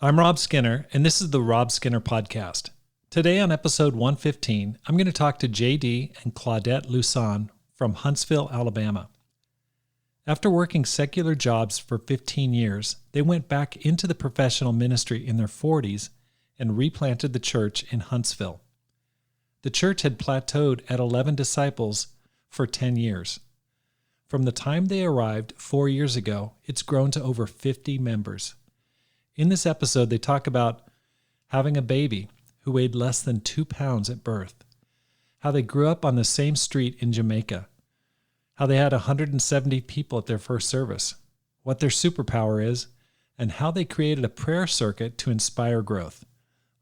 I'm Rob Skinner, and this is the Rob Skinner Podcast. Today on episode 115, I'm going to talk to JD and Claudette Lusan from Huntsville, Alabama. After working secular jobs for 15 years, they went back into the professional ministry in their 40s and replanted the church in Huntsville. The church had plateaued at 11 disciples for 10 years. From the time they arrived 4 years ago, it's grown to over 50 members. In this episode, they talk about having a baby who weighed less than 2 pounds at birth, how they grew up on the same street in Jamaica, how they had 170 people at their first service, what their superpower is, and how they created a prayer circuit to inspire growth.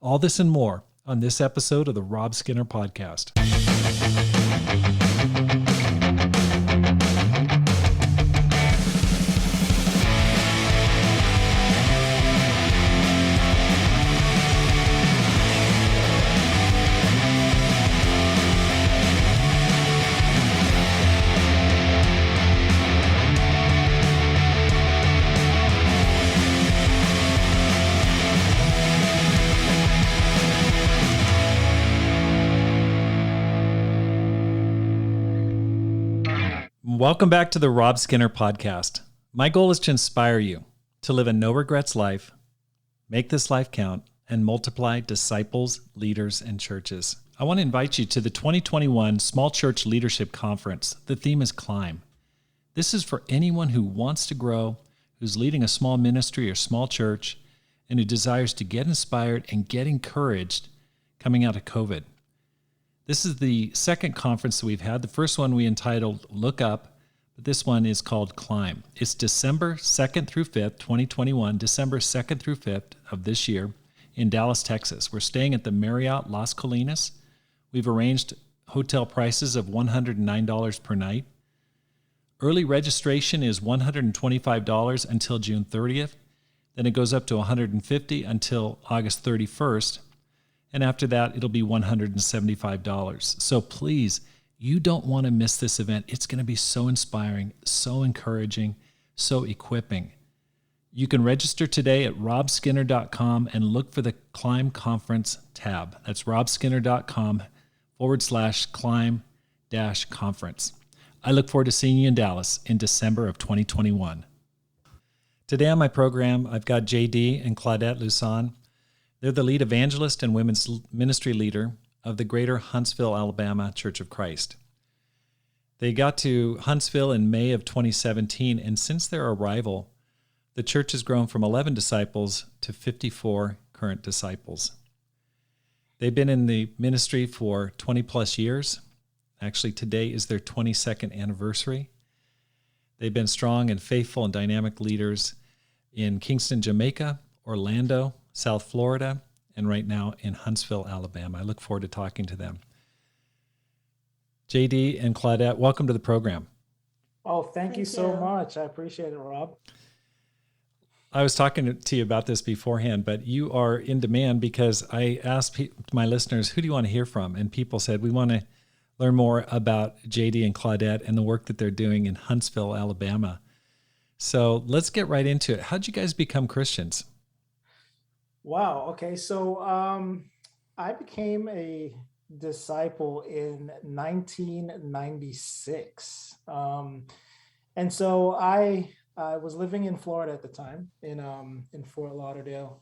All this and more on this episode of the Rob Skinner Podcast. Welcome back to the Rob Skinner Podcast. My goal is to inspire you to live a no-regrets life, make this life count, and multiply disciples, leaders, and churches. I want to invite you to the 2021 Small Church Leadership Conference. The theme is Climb. This is for anyone who wants to grow, who's leading a small ministry or small church, and who desires to get inspired and get encouraged coming out of COVID. This is the second conference that we've had. The first one we entitled Look Up, but this one is called Climb. It's December 2nd through 5th, 2021, December 2nd through 5th of this year in Dallas, Texas. We're staying at the Marriott Las Colinas. We've arranged hotel prices of $109 per night. Early registration is $125 until June 30th. Then it goes up to $150 until August 31st. And after that, it'll be $175. So please, you don't want to miss this event. It's going to be so inspiring, so encouraging, so equipping. You can register today at robskinner.com and look for the Climb Conference tab. That's robskinner.com/climb-conference. I look forward to seeing you in Dallas in December of 2021. Today on my program, I've got JD and Claudette Lusan. They're the lead evangelist and women's ministry leader of the Greater Huntsville, Alabama Church of Christ. They got to Huntsville in May of 2017, and since their arrival, the church has grown from 11 disciples to 54 current disciples. They've been in the ministry for 20 plus years. Actually, today is their 22nd anniversary. They've been strong and faithful and dynamic leaders in Kingston, Jamaica, Orlando, South Florida, and right now in Huntsville, Alabama. I look forward to talking to them. JD and Claudette, welcome to the program. Oh, thank you so much. I appreciate it, Rob. I was talking to you about this beforehand, but you are in demand because I asked my listeners, who do you want to hear from? And people said, we want to learn more about JD and Claudette and the work that they're doing in Huntsville, Alabama. So let's get right into it. How'd you guys become Christians? Wow. Okay. So I became a disciple in 1996. And so I was living in Florida at the time in Fort Lauderdale.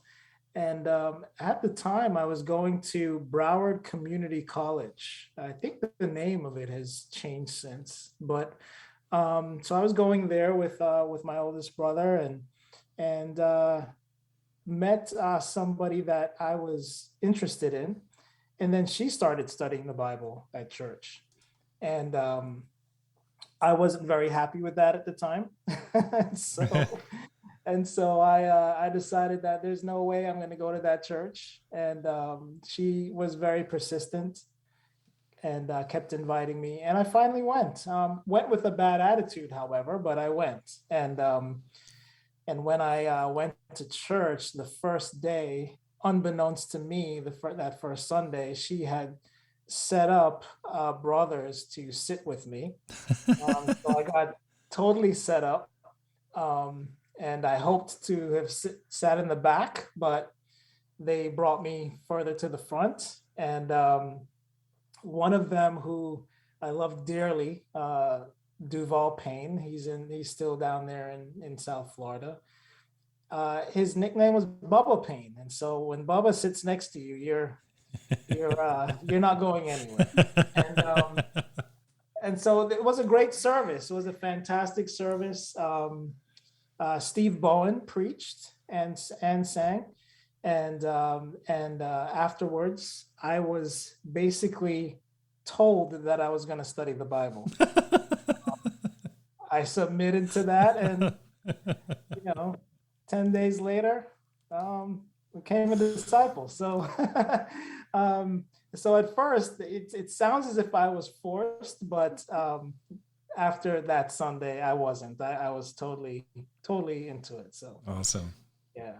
And at the time I was going to Broward Community College. I think the name of it has changed since, but so I was going there with my oldest brother and met somebody that I was interested in, and then she started studying the Bible at church, and I wasn't very happy with that at the time. so I decided that there's no way I'm going to go to that church, and she was very persistent and kept inviting me, and I finally went. Went with a bad attitude, however, but I went, and when I went to church the first day, unbeknownst to me, that first Sunday, she had set up brothers to sit with me. So I got totally set up. and I hoped to have sat in the back, but they brought me further to the front. And one of them who I love dearly, Duval Payne, he's still down there in South Florida. His nickname was Bubba Payne, and so when Bubba sits next to you, you're not going anywhere. And and so it was a great service. It was a fantastic service. Steve Bowen preached and sang, and afterwards, I was basically told that I was going to study the Bible. I submitted to that, and 10 days later, became a disciple. So, so at first, it sounds as if I was forced, but after that Sunday, I wasn't. I was totally into it. So awesome. Yeah.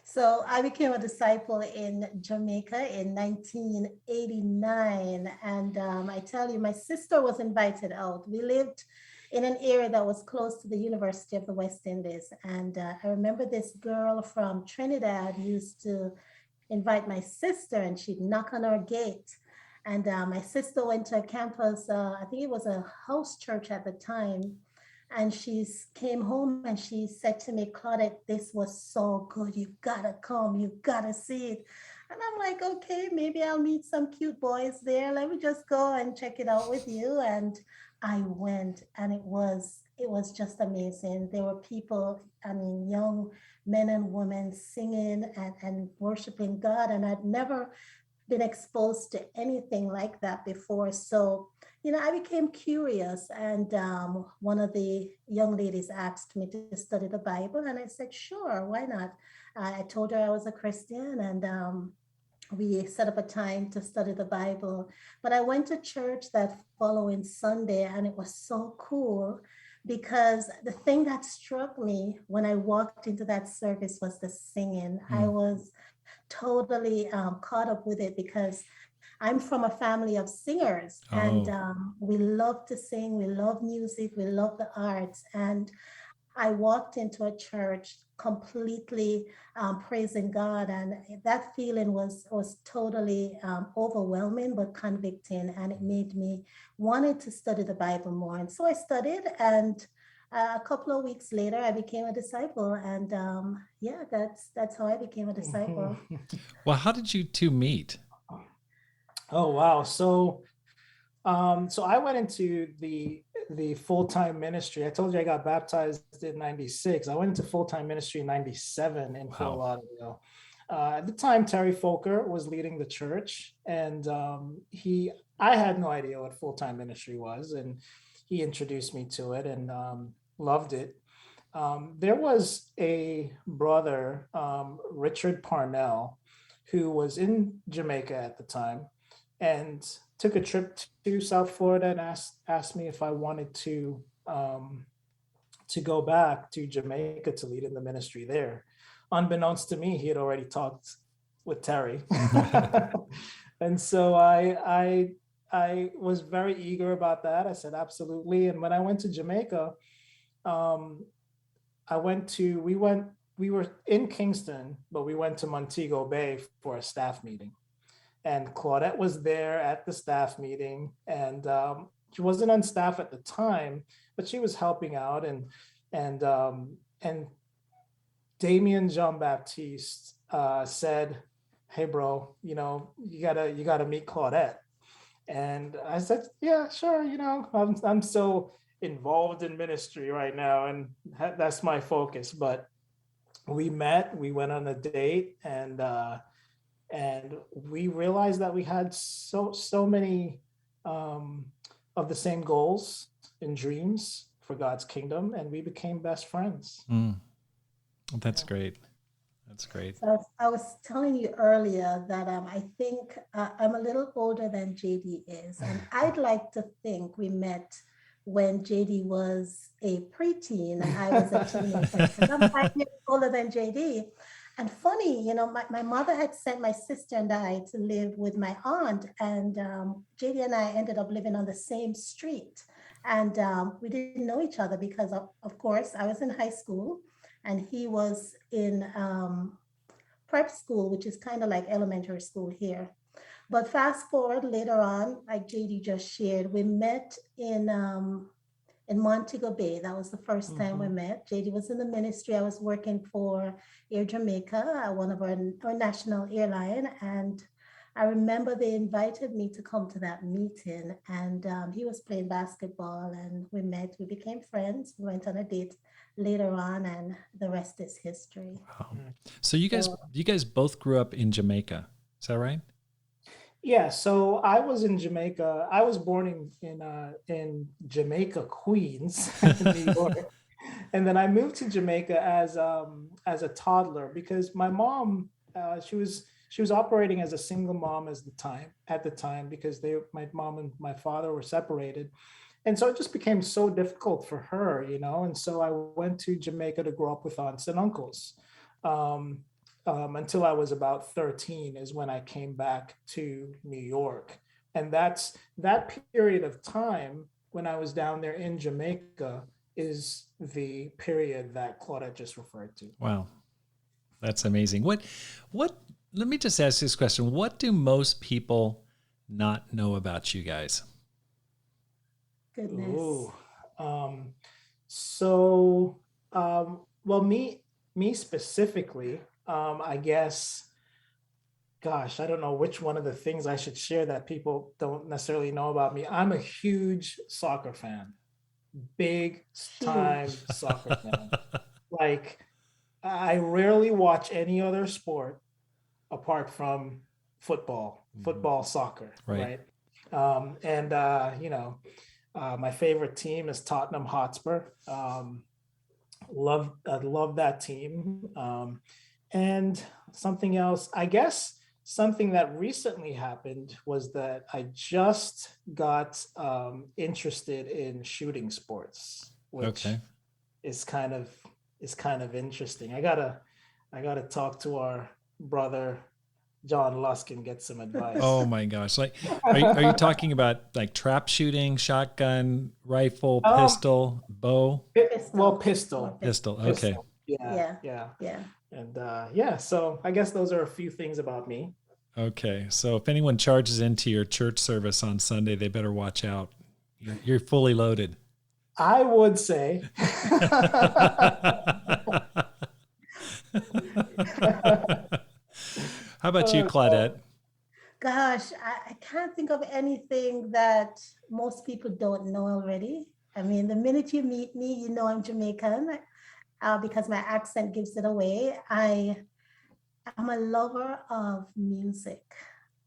So I became a disciple in Jamaica in 1989. And I tell you, my sister was invited out. We lived in an area that was close to the University of the West Indies. And I remember this girl from Trinidad used to invite my sister, and she'd knock on our gate. And my sister went to a campus, I think it was a house church at the time. And she came home and she said to me, Claudette, this was so good. You gotta come, you gotta see it. And I'm like, okay, maybe I'll meet some cute boys there. Let me just go and check it out with you. And I went, and it was just amazing. There were people, I mean, young men and women singing and worshiping God. And I'd never been exposed to anything like that before. So, I became curious, and one of the young ladies asked me to study the Bible, and I said, sure, why not? I told her I was a Christian, and we set up a time to study the Bible. But I went to church that following Sunday, and it was so cool, because the thing that struck me when I walked into that service was the singing. I was totally caught up with it, because I'm from a family of singers, and we love to sing, we love music, we love the arts. And I walked into a church completely praising God, and that feeling was totally overwhelming but convicting, and it made me wanted to study the Bible more. And so I studied, and a couple of weeks later, I became a disciple, and that's how I became a disciple. Well, how did you two meet? Oh, wow. So I went into the full-time ministry. I told you I got baptized in 96. I went into full-time ministry in 97 in Fort Lauderdale. At the time, Terry Folker was leading the church, and I had no idea what full-time ministry was, and he introduced me to it, and loved it. There was a brother, Richard Parnell, who was in Jamaica at the time, and took a trip to South Florida and asked me if I wanted to go back to Jamaica to lead in the ministry there. Unbeknownst to me, he had already talked with Terry. And so I was very eager about that. I said, absolutely. And when I went to Jamaica, we were in Kingston, but we went to Montego Bay for a staff meeting. And Claudette was there at the staff meeting, and she wasn't on staff at the time, but she was helping out. And Damien Jean-Baptiste said, "Hey, bro, you gotta meet Claudette." And I said, "Yeah, sure. I'm so involved in ministry right now, and that's my focus." But we met. We went on a date, and we realized that we had so many of the same goals and dreams for God's kingdom, and we became best friends. That's great. That's great. So I was telling you earlier that I think I'm a little older than JD is, and I'd like to think we met when JD was a preteen and I was a teenager. I'm 5 years older than JD. And funny, my mother had sent my sister and I to live with my aunt, and JD and I ended up living on the same street. And we didn't know each other because, of course, I was in high school and he was in prep school, which is kind of like elementary school here. But fast forward later on, like JD just shared, we met in Montego Bay. That was the first time we met. JD was in the ministry. I was working for Air Jamaica, one of our national airline. And I remember they invited me to come to that meeting. And he was playing basketball and we met. We became friends. We went on a date later on and the rest is history. Wow. So you guys both grew up in Jamaica. Is that right? Yeah, so I was in Jamaica. I was born in Jamaica, Queens, New York, and then I moved to Jamaica as a toddler because my mom she was operating as a single mom at the time because my mom and my father were separated, and so it just became so difficult for her, And so I went to Jamaica to grow up with aunts and uncles. Until I was about 13 is when I came back to New York. And that period of time when I was down there in Jamaica is the period that Claudette just referred to. Wow. That's amazing. What, let me just ask this question. What do most people not know about you guys? Goodness. Ooh. Well, me specifically, I guess, gosh, I don't know which one of the things I should share that people don't necessarily know about me. I'm a huge soccer fan, big time soccer fan. Like, I rarely watch any other sport apart from football, soccer, right? My favorite team is Tottenham Hotspur. I love that team. And something else, I guess, something that recently happened was that I just got interested in shooting sports, which is kind of interesting. I gotta talk to our brother John Lusk and get some advice. Oh my gosh! Like, are you talking about like trap shooting, shotgun, rifle, pistol, bow? Pistol. Okay. Yeah. And so I guess those are a few things about me. Okay. So if anyone charges into your church service on Sunday, they better watch out. You're fully loaded. I would say. How about you, Claudette? Gosh, I can't think of anything that most people don't know already. I mean, the minute you meet me, you know I'm Jamaican. Because my accent gives it away. I'm a lover of music.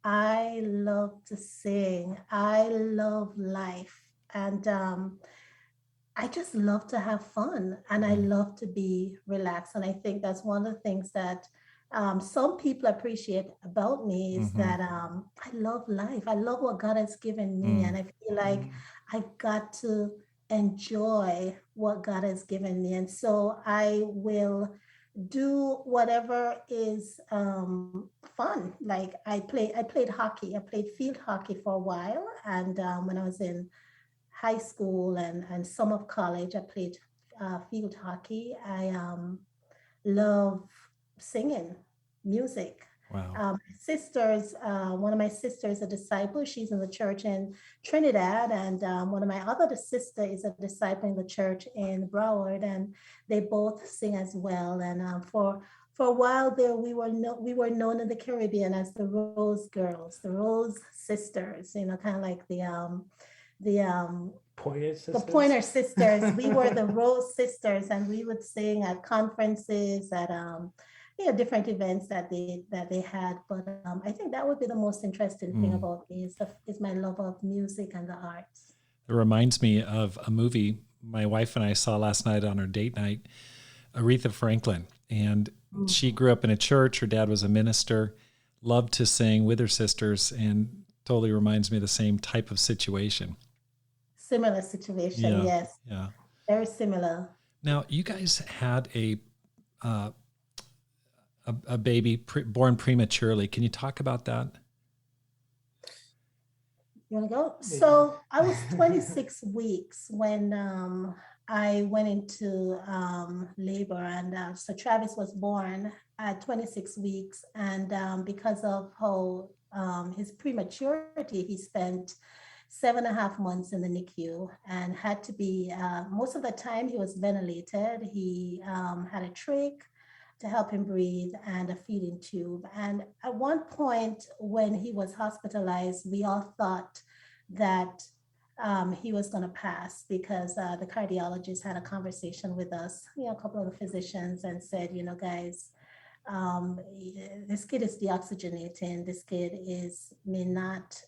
I love to sing. I love life. And I just love to have fun and I love to be relaxed. And I think that's one of the things that some people appreciate about me is that I love life. I love what God has given me. And I feel like I've got to enjoy what God has given me. And so I will do whatever is fun. Like I played hockey. I played field hockey for a while. And when I was in high school and some of college, I played field hockey. I love singing music. Wow. Sisters, one of my sisters, a disciple, she's in the church in Trinidad, and one of my other sister is a disciple in the church in Broward, and they both sing as well. And for a while there, we were known in the Caribbean as the Rose Girls, the Rose Sisters, kind of like the Pointer Sisters. The Pointer Sisters. We were the Rose Sisters, and we would sing at conferences, at different events that they had. But I think that would be the most interesting thing about me is my love of music and the arts. It reminds me of a movie my wife and I saw last night on our date night, Aretha Franklin. And she grew up in a church. Her dad was a minister, loved to sing with her sisters, and totally reminds me of the same type of situation. Similar situation, yes. Yeah. Very similar. Now, you guys had a baby born prematurely. Can you talk about that? You want to go? So I was 26 weeks when I went into labor, and so Travis was born at 26 weeks, and because of how his prematurity, he spent 7.5 months in the NICU and had to be, most of the time he was ventilated. He had a trach to help him breathe and a feeding tube. And at one point when he was hospitalized, we all thought that he was going to pass because the cardiologist had a conversation with us, a couple of the physicians, and said, guys, this kid is deoxygenating. This kid may not,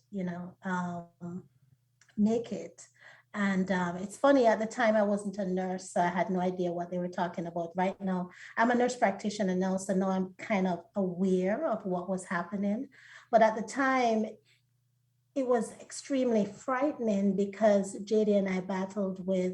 make it. And it's funny, at the time I wasn't a nurse, so I had no idea what they were talking about. Right now, I'm a nurse practitioner now, so now I'm kind of aware of what was happening. But at the time, it was extremely frightening because JD and I battled with,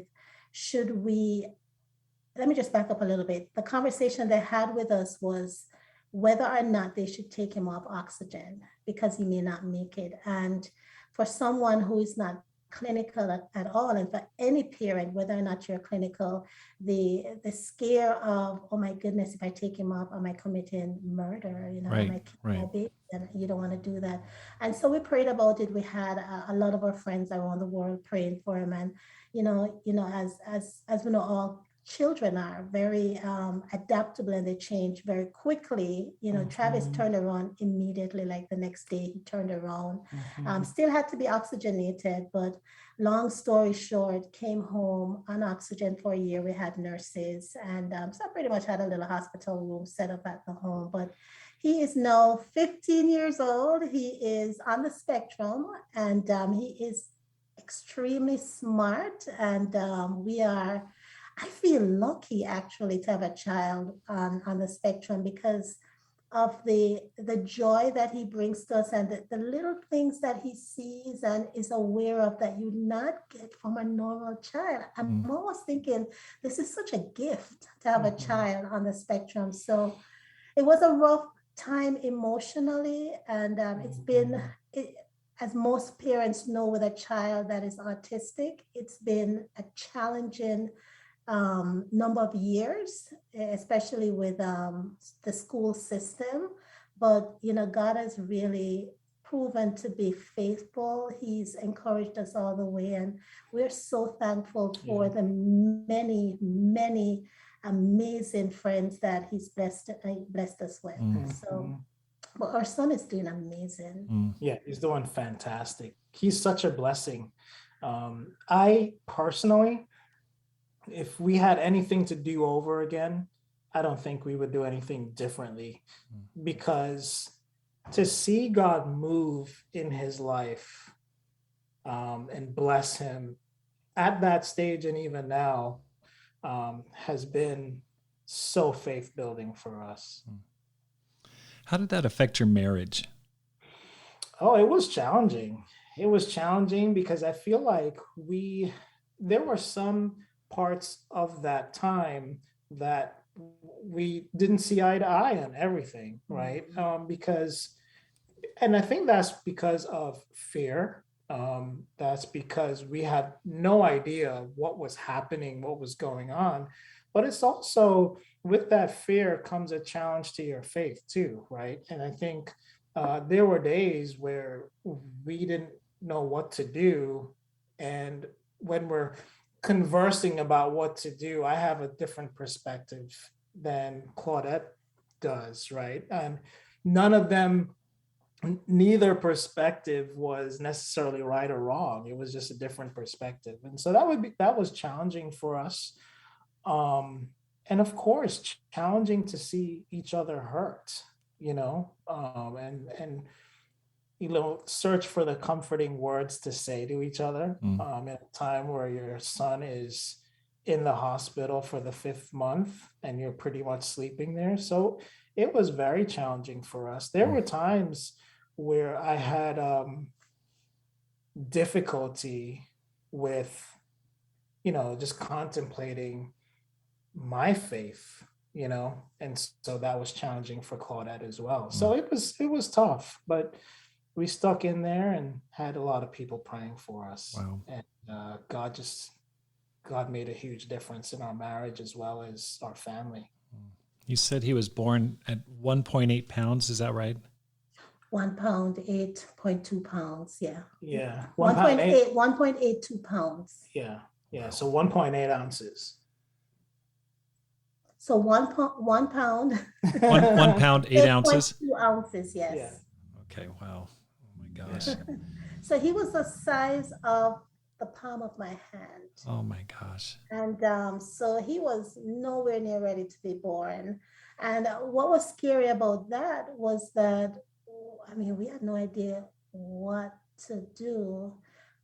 let me just back up a little bit. The conversation they had with us was whether or not they should take him off oxygen because he may not make it. And for someone who is not clinical at all, and for any parent, whether or not you're clinical, the scare of, oh my goodness, if I take him off, am I committing murder? Am I killing my baby? And you don't want to do that. And so we prayed about it. We had a lot of our friends around the world praying for him. And as we know, all children are very adaptable, and they change very quickly. Travis turned around immediately, like the next day he turned around. Still had to be oxygenated, but long story short, came home on oxygen for a year. We had nurses, and so I pretty much had a little hospital room set up at the home. But he is now 15 years old. He is on the spectrum, and he is extremely smart, and I feel lucky actually to have a child on the spectrum because of the joy that he brings to us, and the little things that he sees and is aware of that you not get from a normal child. I'm always thinking this is such a gift to have a child on the spectrum. So it was a rough time emotionally, and it's been, as most parents know, with a child that is autistic, it's been a challenging number of years, especially with the school system. But, God has really proven to be faithful. He's encouraged us all the way. And we're so thankful for the many, many amazing friends that he's blessed us with. So, but our son is doing amazing. Yeah, he's doing fantastic. He's such a blessing. I personally, if we had anything to do over again, I don't think we would do anything differently, because to see God move in his life and bless him at that stage and even now has been so faith building for us. How did that affect your marriage? Oh, it was challenging. It was challenging because I feel like there were some parts of that time that we didn't see eye to eye on everything, right? And I think that's because of fear. That's because we had no idea what was happening, what was going on. But it's also, with that fear comes a challenge to your faith too, right? And I think there were days where we didn't know what to do. And when we're conversing about what to do, I have a different perspective than Claudette does, right? And neither perspective was necessarily right or wrong. It was just a different perspective. And so that was challenging for us. And of course, challenging to see each other hurt, and search for the comforting words to say to each other at a time where your son is in the hospital for the 5th month and you're pretty much sleeping there. So it was very challenging for us. There were times where I had difficulty with, just contemplating my faith, and so that was challenging for Claudette as well. So it was tough, but we stuck in there and had a lot of people praying for us. Wow. And God God made a huge difference in our marriage as well as our family. You said he was born at 1.8 pounds. Is that right? 1 pound, 8.2 pounds. Yeah. Yeah. 1.8, 1.82 pounds. Yeah. Yeah. So 1.8 ounces. So 1 pound. 1 pound, 8 ounces. 2 ounces. Yes. Yeah. Okay. Wow. Oh my gosh. So he was the size of the palm of my hand. Oh my gosh. And so he was nowhere near ready to be born. And what was scary about that was that, I mean, we had no idea what to do.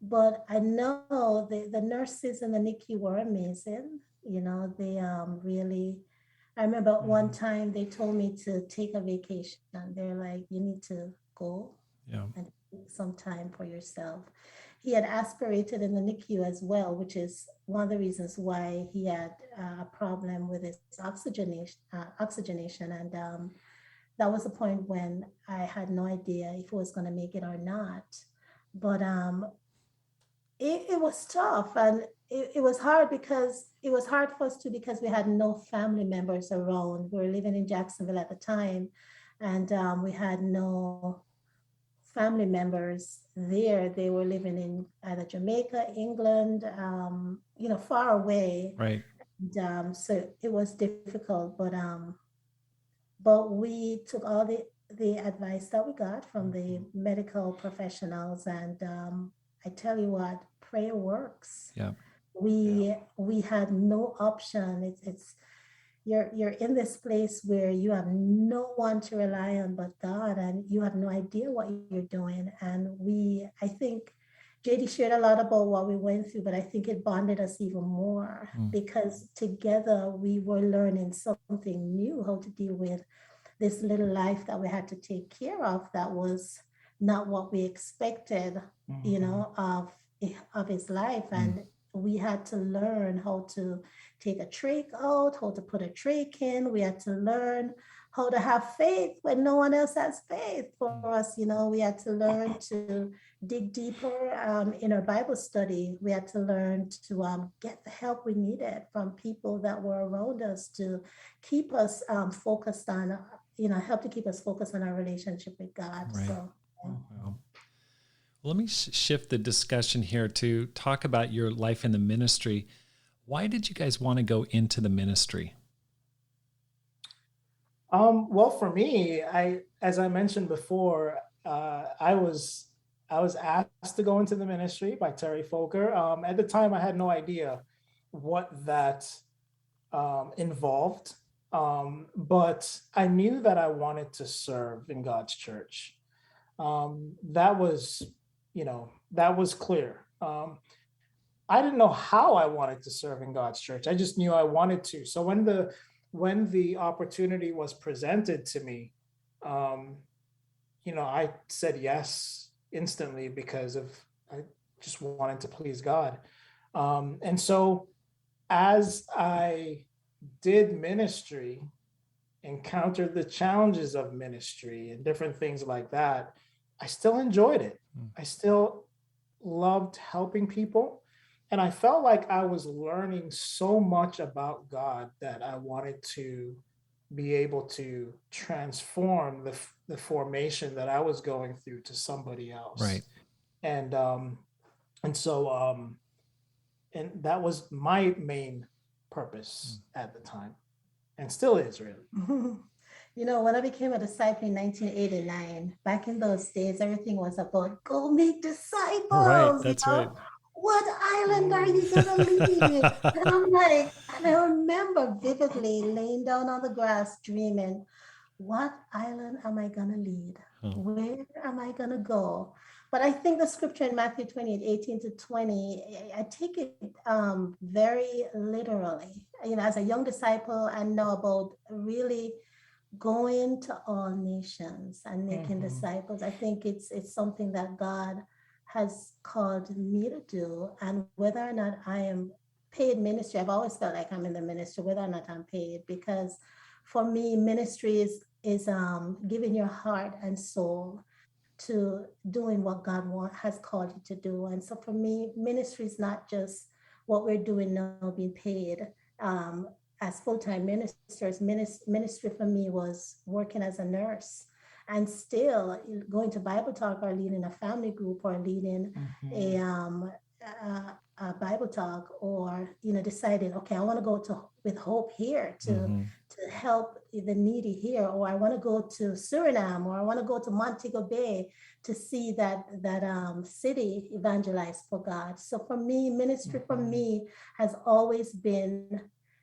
But I know the nurses in the NICU were amazing. You know, they really, I remember one time they told me to take a vacation. They're like, you need to go and take some time for yourself. He had aspirated in the NICU as well, which is one of the reasons why he had a problem with his oxygenation. And that was the point when I had no idea if he was going to make it or not. But it was tough, and it was hard because it was hard for us too, because we had no family members around. We were living in Jacksonville at the time, and we had no family members there. They were living in either Jamaica, England, you know, far away. Right. And, so it was difficult, but we took all the advice that we got from the medical professionals, and I tell you what, prayer works. Yeah. We had no option. It's you're in this place where you have no one to rely on but God, and you have no idea what you're doing. And I think JD shared a lot about what we went through, but I think it bonded us even more because together we were learning something new, how to deal with this little life that we had to take care of that was not what we expected, you know, of his life. And we had to learn how to take a trach out, how to put a trach in. We had to learn how to have faith when no one else has faith for us. You know, we had to learn to dig deeper in our Bible study. We had to learn to get the help we needed from people that were around us to keep us focused on, you know, help to keep us focused on our relationship with God. Right. So, Well, let me shift the discussion here to talk about your life in the ministry. Why did you guys want to go into the ministry? Well, for me, as I mentioned before, I was asked to go into the ministry by Terry Folker. At the time, I had no idea what that involved, but I knew that I wanted to serve in God's church. That was, you know, that was clear. I didn't know how I wanted to serve in God's church. I just knew I wanted to. So when the opportunity was presented to me, you know, I said yes instantly because I just wanted to please God. And so as I did ministry, encountered the challenges of ministry and different things like that, I still enjoyed it. I still loved helping people. And I felt like I was learning so much about God that I wanted to be able to transform the formation that I was going through to somebody else. Right. And so that was my main purpose at the time, and still is, really. You know, when I became a disciple in 1989, back in those days, everything was about go make disciples. Right, that's right. What island are you gonna leave? And I'm like, and I remember vividly laying down on the grass dreaming, what island am I gonna lead? Where am I gonna go? But I think the scripture in Matthew 28:18-20, I take it very literally. You know, as a young disciple, I know about really going to all nations and making disciples. I think it's something that God has called me to do. And whether or not I am paid ministry, I've always felt like I'm in the ministry, whether or not I'm paid, because for me, ministry is giving your heart and soul to doing what God has called you to do. And so for me, ministry is not just what we're doing now, being paid as full-time ministers. Ministry for me was working as a nurse and still going to Bible talk or leading a family group or leading a Bible talk, or deciding, okay, I want to go to with Hope here to help the needy here, or I want to go to Suriname, or I want to go to Montego Bay to see that city evangelized for God. So for me, ministry for me has always been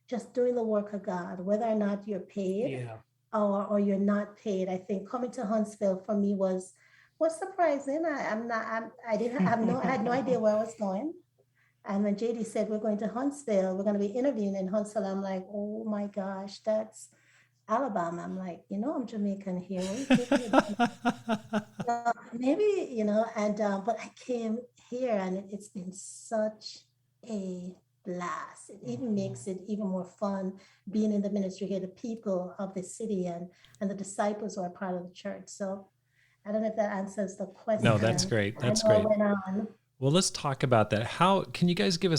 just doing the work of God, whether or not you're paid or you're not paid. I think coming to Huntsville for me was surprising. I had no idea where I was going. And when JD said, we're going to Huntsville, we're going to be interviewing in Huntsville, I'm like, oh my gosh, that's Alabama. I'm like, I'm Jamaican here. Maybe, and but I came here and it's been such a blast. It even makes it even more fun being in the ministry here, the people of the city and the disciples who are part of the church. So I don't know if that answers the question. No, that's great. That's great. Well, let's talk about that. How can you guys give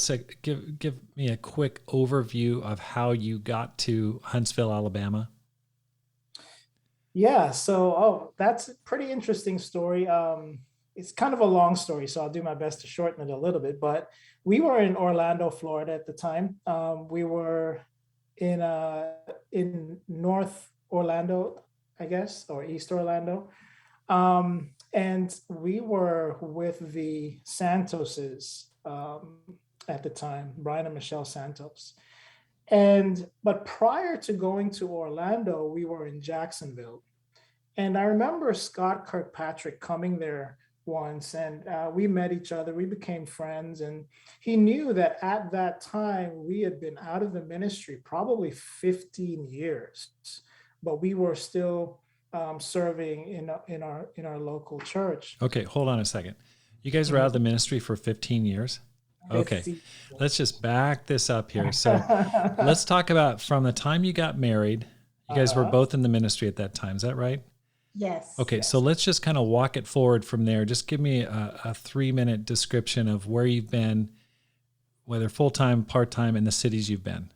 me a quick overview of how you got to Huntsville, Alabama? Yeah, so that's a pretty interesting story. It's kind of a long story, so I'll do my best to shorten it a little bit. But we were in Orlando, Florida at the time. We were in North Orlando, I guess, or East Orlando. And we were with the Santoses at the time, Brian and Michelle Santos. But prior to going to Orlando, we were in Jacksonville. And I remember Scott Kirkpatrick coming there once, and we met each other. We became friends. And he knew that at that time, we had been out of the ministry probably 15 years, but we were still serving in our local church. Okay, hold on a second. You guys were out of the ministry for 15 years? Okay, let's just back this up here. So let's talk about from the time you got married. You guys were both in the ministry at that time. Is that right? Yes. Okay, yes. So let's just kind of walk it forward from there. Just give me a 3-minute description of where you've been, whether full-time, part-time, and the cities you've been.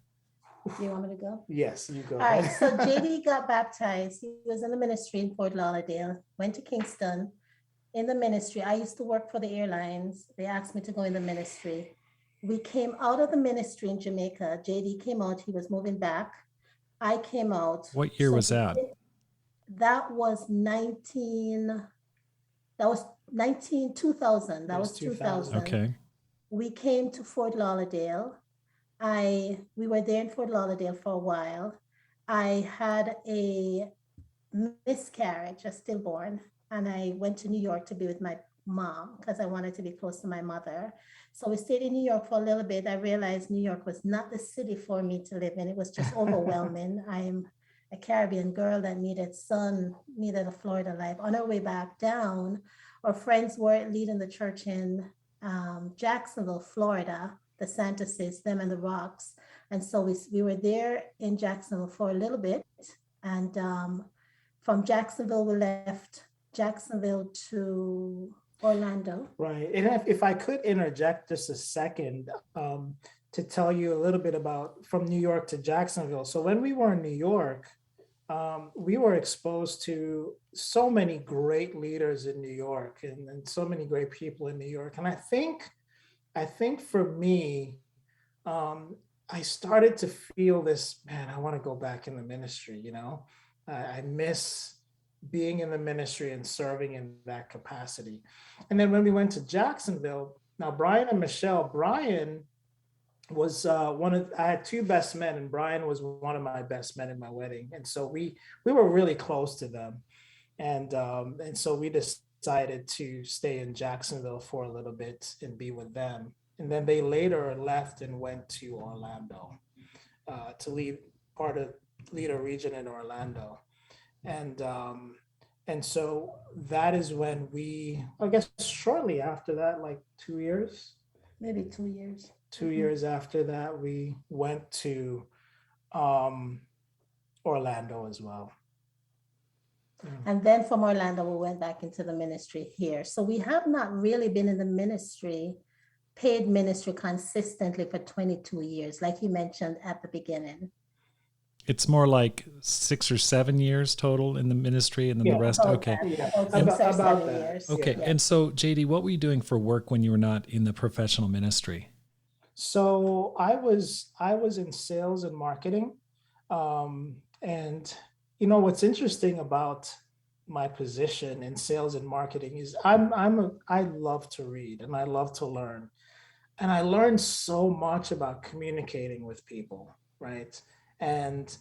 Do you want me to go? Yes, you go. All right, so JD got baptized. He was in the ministry in Fort Lauderdale, went to Kingston. In the ministry, I used to work for the airlines. They asked me to go in the ministry. We came out of the ministry in Jamaica. JD came out, he was moving back. I came out. What year was that? That was 2000. That was 2000. Okay. We came to Fort Lauderdale. We were there in Fort Lauderdale for a while. I had a miscarriage, a stillborn, and I went to New York to be with my mom because I wanted to be close to my mother. So we stayed in New York for a little bit. I realized New York was not the city for me to live in. It was just overwhelming. I'm a Caribbean girl that needed sun, needed a Florida life. On our way back down, our friends were leading the church in Jacksonville, Florida, the Santoses, them and the Rocks. And so we were there in Jacksonville for a little bit. And from Jacksonville, we left Jacksonville to Orlando. Right. And if I could interject just a second to tell you a little bit about from New York to Jacksonville. So when we were in New York, we were exposed to so many great leaders in New York and so many great people in New York. And I think for me, I started to feel this, man, I want to go back in the ministry, I miss being in the ministry and serving in that capacity. And then when we went to Jacksonville, now Brian and Michelle, Brian was I had 2 best men, and Brian was one of my best men in my wedding. And so we were really close to them. And so we decided to stay in Jacksonville for a little bit and be with them. And then they later left and went to Orlando to lead a region in Orlando. And so that is when I guess shortly after that, like 2 years. Maybe 2 years. 2 years after that, we went to Orlando as well. And then from Orlando, we went back into the ministry here. So we have not really been in the ministry paid ministry consistently for 22 years, like you mentioned at the beginning. It's more like 6 or 7 years total in the ministry, and then the rest. Okay. About 6 or 7 years. Okay. And so, JD, what were you doing for work when you were not in the professional ministry? So I was in sales and marketing. And what's interesting about my position in sales and marketing is I love to read and I love to learn. And I learned so much about communicating with people, right? And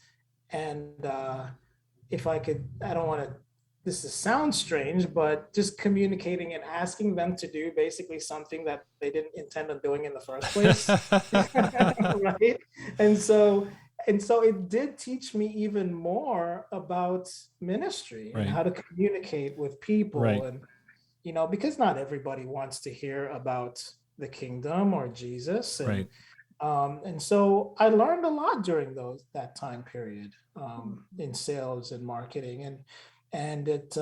if I could, I don't want to, this sounds strange, but just communicating and asking them to do basically something that they didn't intend on doing in the first place, right? And so it did teach me even more about ministry and how to communicate with people, and because not everybody wants to hear about the kingdom or Jesus, and and so I learned a lot during that time period in sales and marketing, and it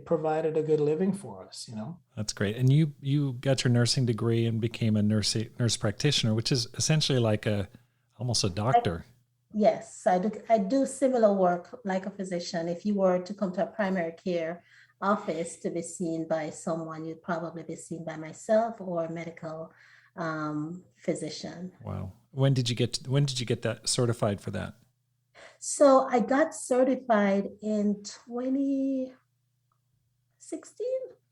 provided a good living for us. That's great. And you got your nursing degree and became a nurse practitioner, which is essentially like almost a doctor. Yes, I do similar work like a physician. If you were to come to a primary care office to be seen by someone, you'd probably be seen by myself or a medical physician. Wow. When did you get that certified for that? So I got certified in 2016.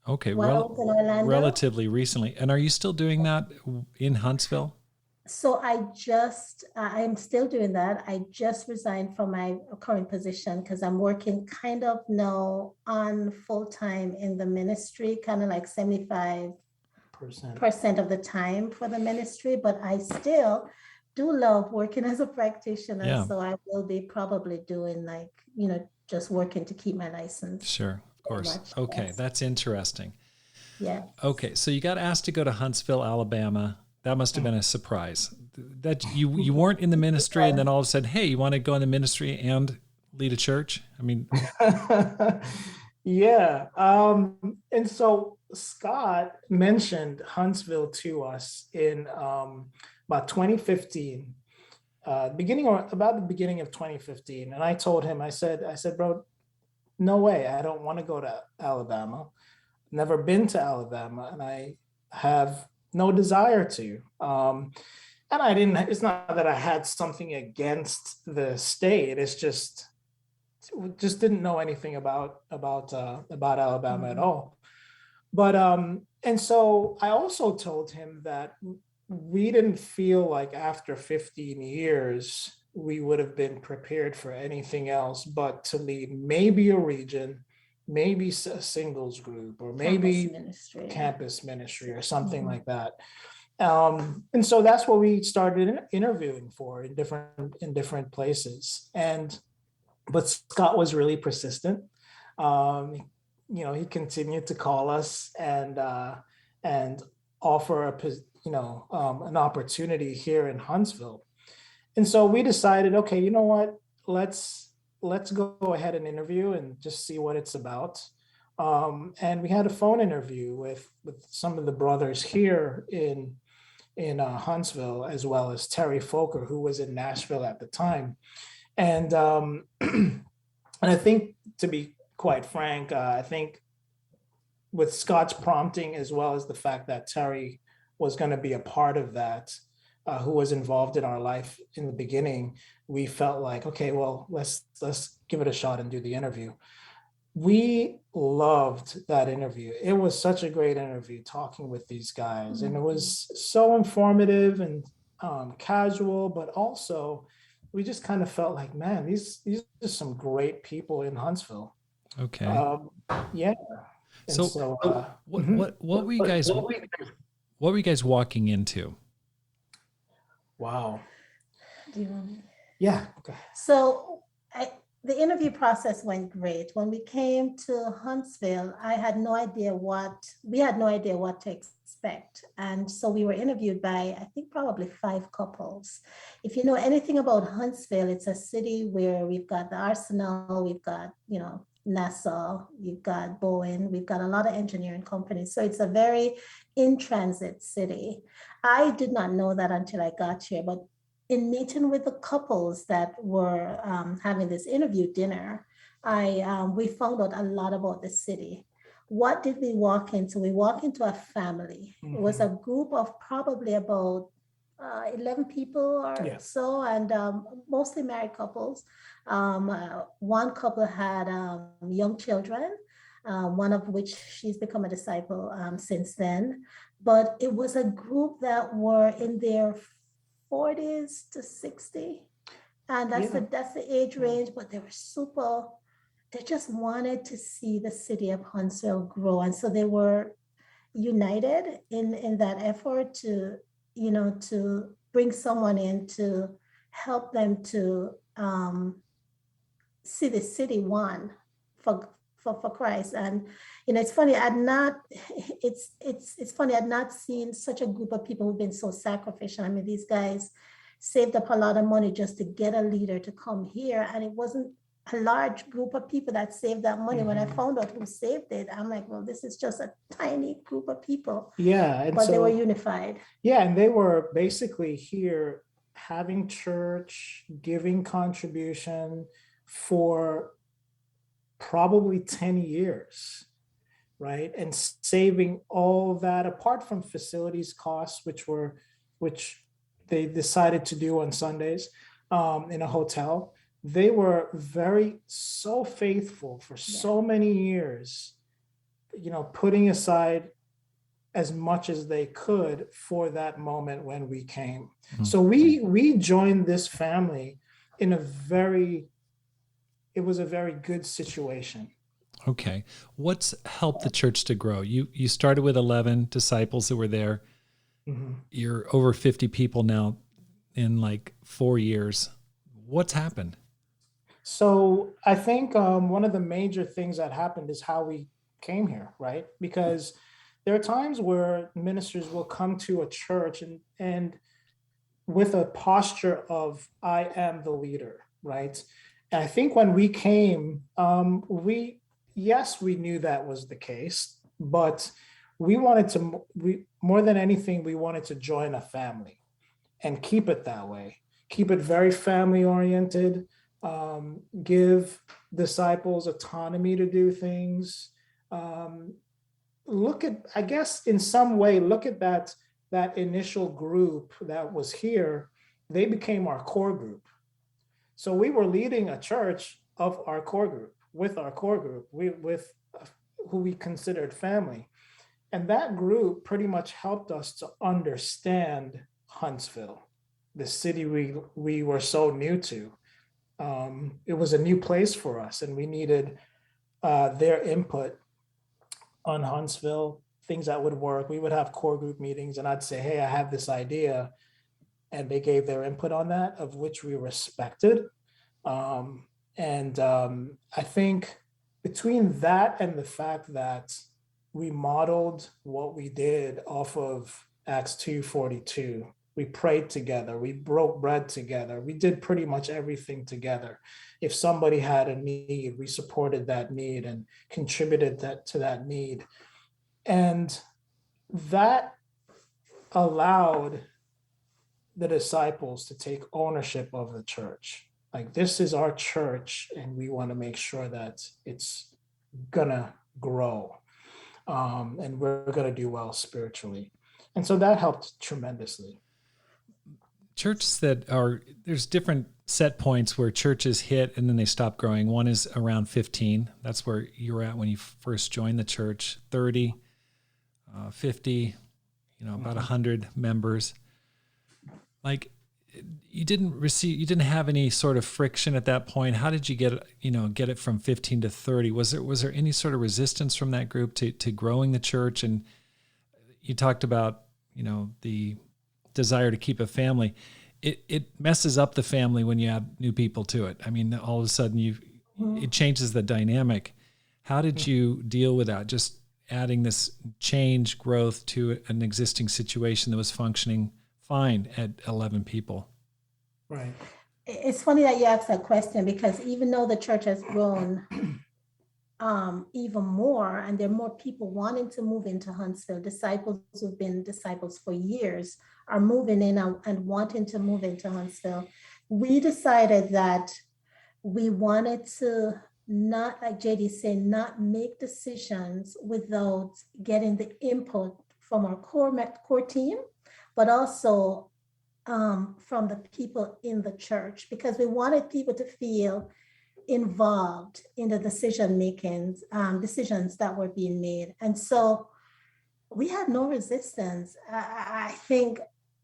Okay, relatively recently. And are you still doing that in Huntsville? So I'm still doing that. I just resigned from my current position because I'm working kind of now on full-time in the ministry, kind of like 75% of the time for the ministry, but I still do love working as a practitioner. Yeah. So I will be probably doing just working to keep my license. Sure, of course. Okay, yes. That's interesting. Yeah. Okay, so you got asked to go to Huntsville, Alabama. That must have been a surprise. That you weren't in the ministry, and then all of a sudden, hey, you want to go in the ministry and lead a church? I mean, yeah. And so Scott mentioned Huntsville to us in about 2015, about the beginning of 2015, and I told him, I said, bro, no way, I don't want to go to Alabama. Never been to Alabama, and I have no desire to. And it's not that I had something against the state. It's just didn't know anything about Alabama at all. But and so I also told him that we didn't feel like after 15 years we would have been prepared for anything else but to lead maybe a region, maybe a singles group, or maybe campus ministry or something like that. And so that's what we started interviewing for in different places. But Scott was really persistent. He continued to call us and offer an opportunity here in Huntsville. And so we decided, okay, you know what, let's go ahead and interview and just see what it's about. And we had a phone interview with some of the brothers here in Huntsville, as well as Terry Folker, who was in Nashville at the time. And and I think, to be quite frank, I think with Scott's prompting, as well as the fact that Terry was going to be a part of that, who was involved in our life in the beginning, we felt like, okay, well, let's give it a shot and do the interview. We loved that interview. It was such a great interview talking with these guys. And it was so informative and casual, but also we just kind of felt like, man, these are some great people in Huntsville. Okay. Yeah. So what were you guys walking into? Wow. Do you want me? Yeah. Okay. So the interview process went great. When we came to Huntsville, we had no idea what to expect. And so we were interviewed by, I think, probably 5 couples. If you know anything about Huntsville, it's a city where we've got the arsenal, we've got, NASA, you've got Boeing, we've got a lot of engineering companies. So it's a very in-transit city. I did not know that until I got here, but in meeting with the couples that were having this interview dinner, we found out a lot about the city. What did we walk into? We walked into a family. It was a group of probably about 11 people or so, and mostly married couples. One couple had young children, one of which she's become a disciple since then. But it was a group that were in their 40s to 60. And that's the age range, but they were they just wanted to see the city of Huntsville grow. And so they were united in that effort to, to bring someone in to help them to see the city one for Christ. And it's funny, it's funny, I'd not seen such a group of people who've been so sacrificial. I mean, these guys saved up a lot of money just to get a leader to come here, and it wasn't a large group of people that saved that money. When I found out who saved it, I'm like, well, this is just a tiny group of people. Yeah. But they were unified. Yeah. And they were basically here having church, giving contribution for probably 10 years, right? And saving all that apart from facilities costs, which they decided to do on Sundays in a hotel. They were so faithful for so many years, putting aside as much as they could for that moment when we came. Mm-hmm. So we joined this family in it was a very good situation. Okay. What's helped the church to grow? You started with 11 disciples that were there. Mm-hmm. You're over 50 people now in like 4 years. What's happened? So I think one of the major things that happened is how we came here, right? Because there are times where ministers will come to a church and with a posture of, I am the leader, right? And I think when we came, we knew that was the case, but we more than anything, we wanted to join a family and keep it that way, keep it very family oriented, give disciples autonomy to do things. Look at that initial group that was here, they became our core group. So we were leading a church of our core group, with our core group, with who we considered family. And that group pretty much helped us to understand Huntsville, the city we were so new to. It was a new place for us, and we needed their input on Huntsville, things that would work. We would have core group meetings, and I'd say, hey, I have this idea. And they gave their input on that, of which we respected. I think between that and the fact that we modeled what we did off of Acts 2:42, we prayed together, we broke bread together, we did pretty much everything together. If somebody had a need, we supported that need and contributed to that need. And that allowed the disciples to take ownership of the church. Like, this is our church, and we want to make sure that it's gonna grow, and we're gonna do well spiritually. And so that helped tremendously. Churches there's different set points where churches hit and then they stop growing. One is around 15. That's where you were at when you first joined the church. 30, 50, about 100 members. Like, you didn't have any sort of friction at that point. How did you get it from 15 to 30? Was there any sort of resistance from that group to growing the church? And you talked about, the desire to keep a family. It messes up the family when you add new people to it. I mean, all of a sudden it changes the dynamic. How did you deal with that? Just adding this growth to an existing situation that was functioning fine at 11 people. Right. It's funny that you asked that question, because even though the church has grown even more, and there are more people wanting to move into Huntsville. Disciples who've been disciples for years are moving in and wanting to move into Huntsville. We decided that we wanted to not, like JD said, not make decisions without getting the input from our core team, but also from the people in the church, because we wanted people to feel involved in the decisions that were being made. And so we had no resistance. I think,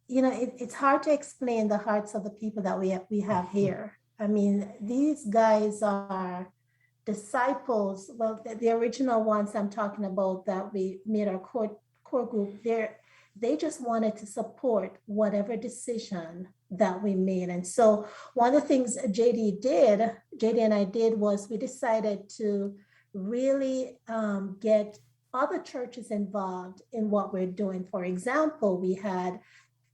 it's hard to explain the hearts of the people that we have here. I mean, these guys are disciples. Well, the original ones I'm talking about that we made our core group, they just wanted to support whatever decision that we made. And so one of the things JD and I did was we decided to really get other churches involved in what we're doing. For example, we had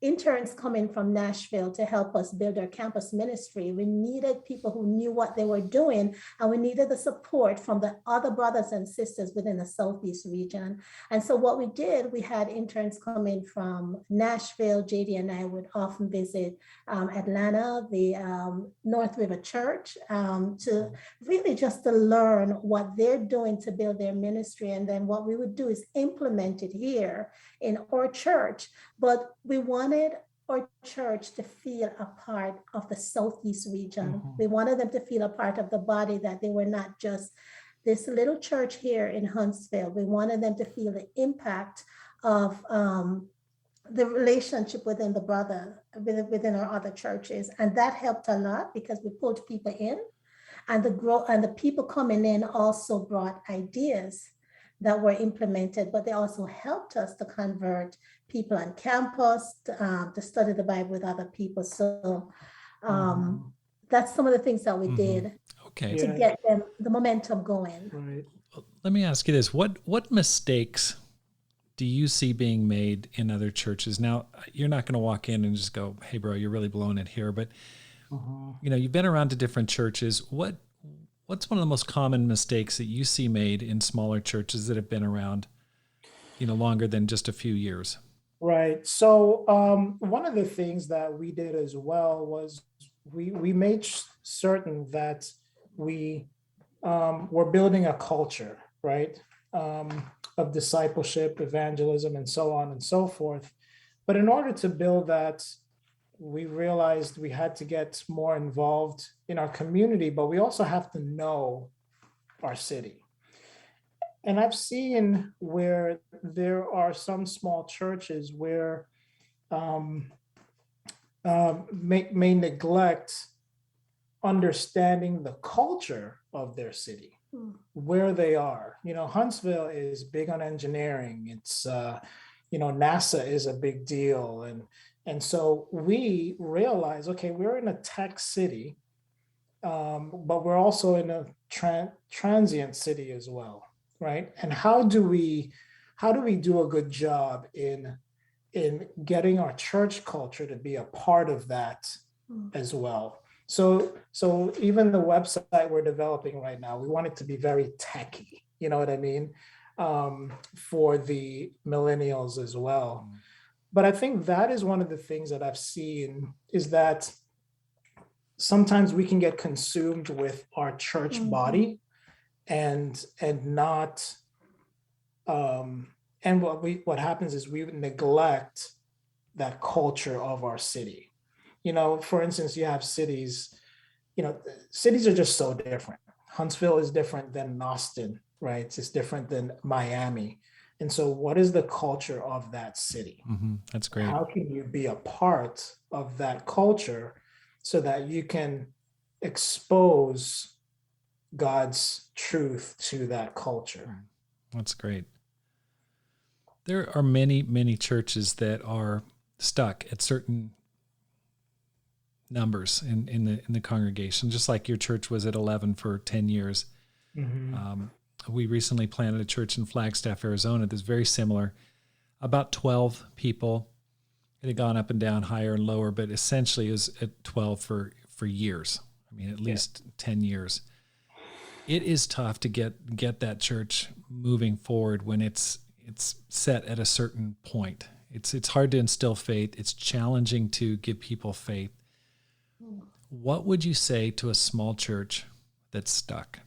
interns coming from Nashville to help us build our campus ministry. We needed people who knew what they were doing, and we needed the support from the other brothers and sisters within the Southeast region. And so what we did, we had interns coming from Nashville. JD and I would often visit Atlanta, the North River Church, to really just to learn what they're doing to build their ministry. And then what we would do is implement it here in our church. But we wanted our church to feel a part of the Southeast region. Mm-hmm. We wanted them to feel a part of the body, that they were not just this little church here in Huntsville. We wanted them to feel the impact of the relationship within within our other churches. And that helped a lot because we pulled people in, and the people coming in also brought ideas that were implemented, but they also helped us to convert people on campus to study the Bible with other people. So that's some of the things that we did to get the momentum going. Right. Well, let me ask you this. What mistakes do you see being made in other churches? Now, you're not going to walk in and just go, hey, bro, you're really blowing it here. But, you've been around to different churches. What's one of the most common mistakes that you see made in smaller churches that have been around, longer than just a few years? Right. So one of the things that we did as well was we made certain that we were building a culture, right, of discipleship, evangelism, and so on and so forth. But in order to build that, we realized we had to get more involved in our community, but we also have to know our city. And I've seen where there are some small churches where may neglect understanding the culture of their city, where they are. Huntsville is big on engineering. It's, NASA is a big deal. And so we realize, okay, we're in a tech city, but we're also in a transient city as well, right? And how do we do a good job in getting our church culture to be a part of that as well? So even the website we're developing right now, we want it to be very techy, you know what I mean, for the millennials as well. But I think that is one of the things that I've seen, is that sometimes we can get consumed with our church body and not, and what happens is we neglect that culture of our city. For instance, you have cities, cities are just so different. Huntsville is different than Austin, right? It's different than Miami. And so what is the culture of that city? That's great. How can you be a part of that culture so that you can expose God's truth to that culture? That's great. There are many, many churches that are stuck at certain numbers in the congregation, just like your church was at 11 for 10 years. We recently planted a church in Flagstaff, Arizona that's very similar, about 12 people. It had gone up and down, higher and lower, but essentially it was at 12 for years. I mean, at least 10 years. it is tough to get that church moving forward when it's set at a certain point. It's hard to instill faith. It's challenging to give people faith. What would you say to a small church that's stuck?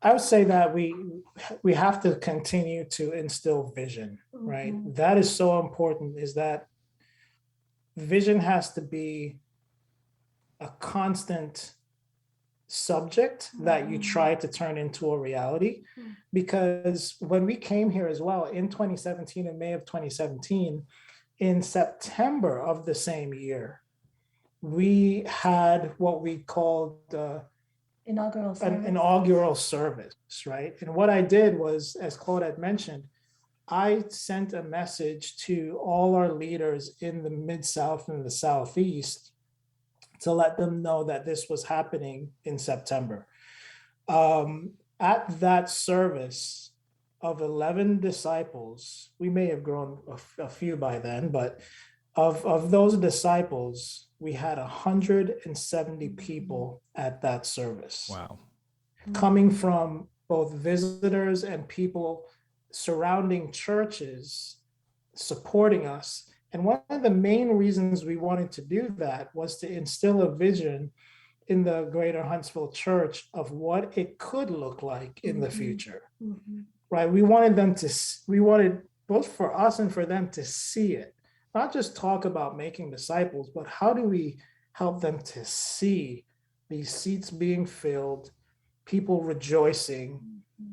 I would say that we have to continue to instill vision, right? That is so important, is that vision has to be a constant subject that you try to turn into a reality. Because when we came here as well in 2017, in May of 2017, in September of the same year, we had what we called an inaugural service, right? And what I did was, as Claudette mentioned, I sent a message to all our leaders in the Mid-South and the Southeast to let them know that this was happening in September. At that service of 11 disciples, we may have grown a few by then, but of those disciples, we had 170 people at that service. Wow. Coming from both visitors and people surrounding churches supporting us. And one of the main reasons we wanted to do that was to instill a vision in the greater Huntsville church of what it could look like in the future, right? We wanted both for us and for them to see it, not just talk about making disciples, but how do we help them to see these seats being filled, people rejoicing,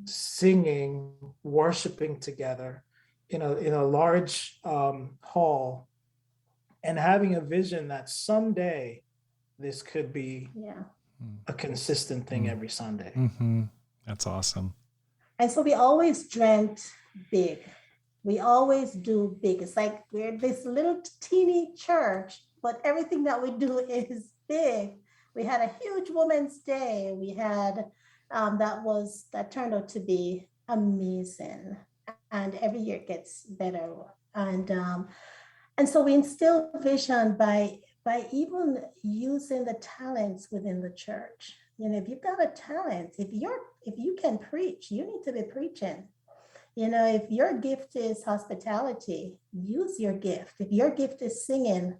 singing, worshiping together in a large hall, and having a vision that someday this could be a consistent thing every Sunday. That's awesome. And so we always dreamt big. We always do big. It's like we're this little teeny church, but everything that we do is big. We had a huge Women's Day. We had that turned out to be amazing. And every year it gets better. And so we instill vision by even using the talents within the church. You know, if you've got a talent, if you can preach, you need to be preaching. You know, if your gift is hospitality, use your gift. If your gift is singing,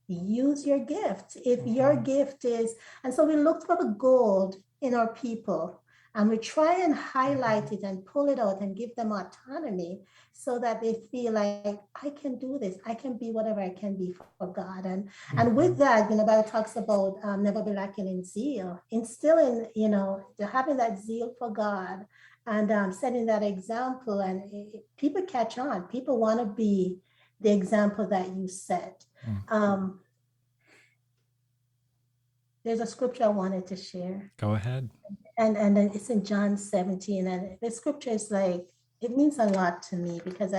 use your gift. If your gift is, and so we look for the gold in our people, and we try and highlight it and pull it out and give them autonomy so that they feel like, I can do this. I can be whatever I can be for God. And with that, you know, Bible talks about never be lacking in zeal, instilling, you know, having that zeal for God and setting that example. And people catch on. People want to be the example that you set. There's a scripture I wanted to share. Go ahead. And then it's in John 17. And the scripture is like, it means a lot to me because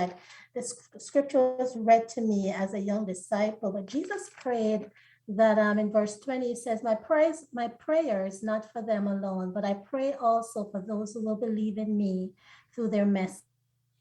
this scripture was read to me as a young disciple. But Jesus prayed that in verse 20, he says, my prayer is not for them alone, but I pray also for those who will believe in me through their message,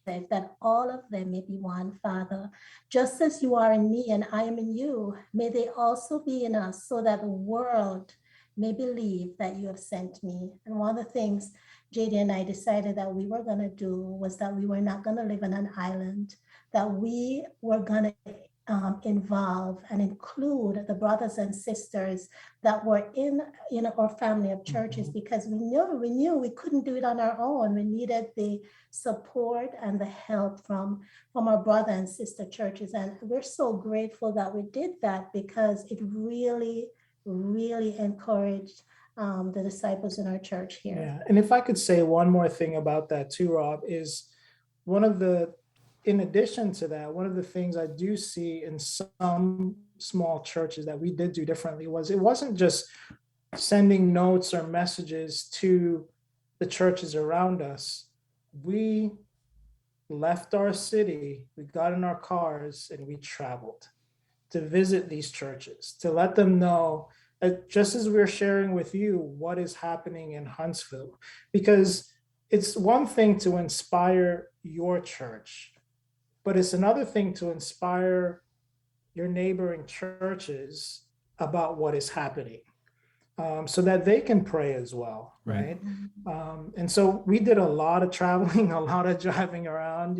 that all of them may be one, Father. Just as you are in me and I am in you, may they also be in us, so that the world may believe that you have sent me. And one of the things JD and I decided that we were going to do was that we were not going to live on an island, that we were going to involve and include the brothers and sisters that were in our family of churches, because we knew we couldn't do it on our own. We needed the support and the help from our brother and sister churches. And we're so grateful that we did that, because it really encouraged the disciples in our church here. Yeah, and if I could say one more thing about that too, Rob, is in addition to that, one of the things I do see in some small churches that we did do differently was it wasn't just sending notes or messages to the churches around us. We left our city, we got in our cars, and we traveled to visit these churches, to let them know, just as we're sharing with you, what is happening in Huntsville. Because it's one thing to inspire your church, but it's another thing to inspire your neighboring churches about what is happening. so that they can pray as well, right? And so we did a lot of traveling, a lot of driving around,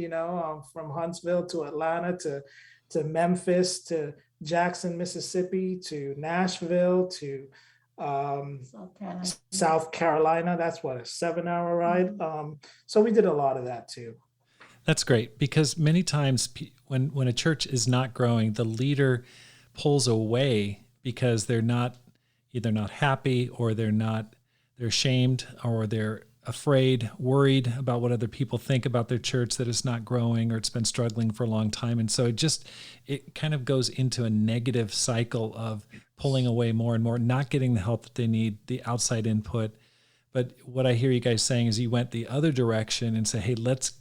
from Huntsville to Atlanta to Memphis to Jackson, Mississippi to Nashville to South Carolina. That's what, a 7-hour ride. So we did a lot of that too. That's great, because many times when a church is not growing, the leader pulls away because they're either not happy, or they're ashamed, or they're afraid, worried about what other people think about their church that is not growing, or it's been struggling for a long time. And so it kind of goes into a negative cycle of pulling away more and more, not getting the help that they need, the outside input. But what I hear you guys saying is you went the other direction and say, hey, let's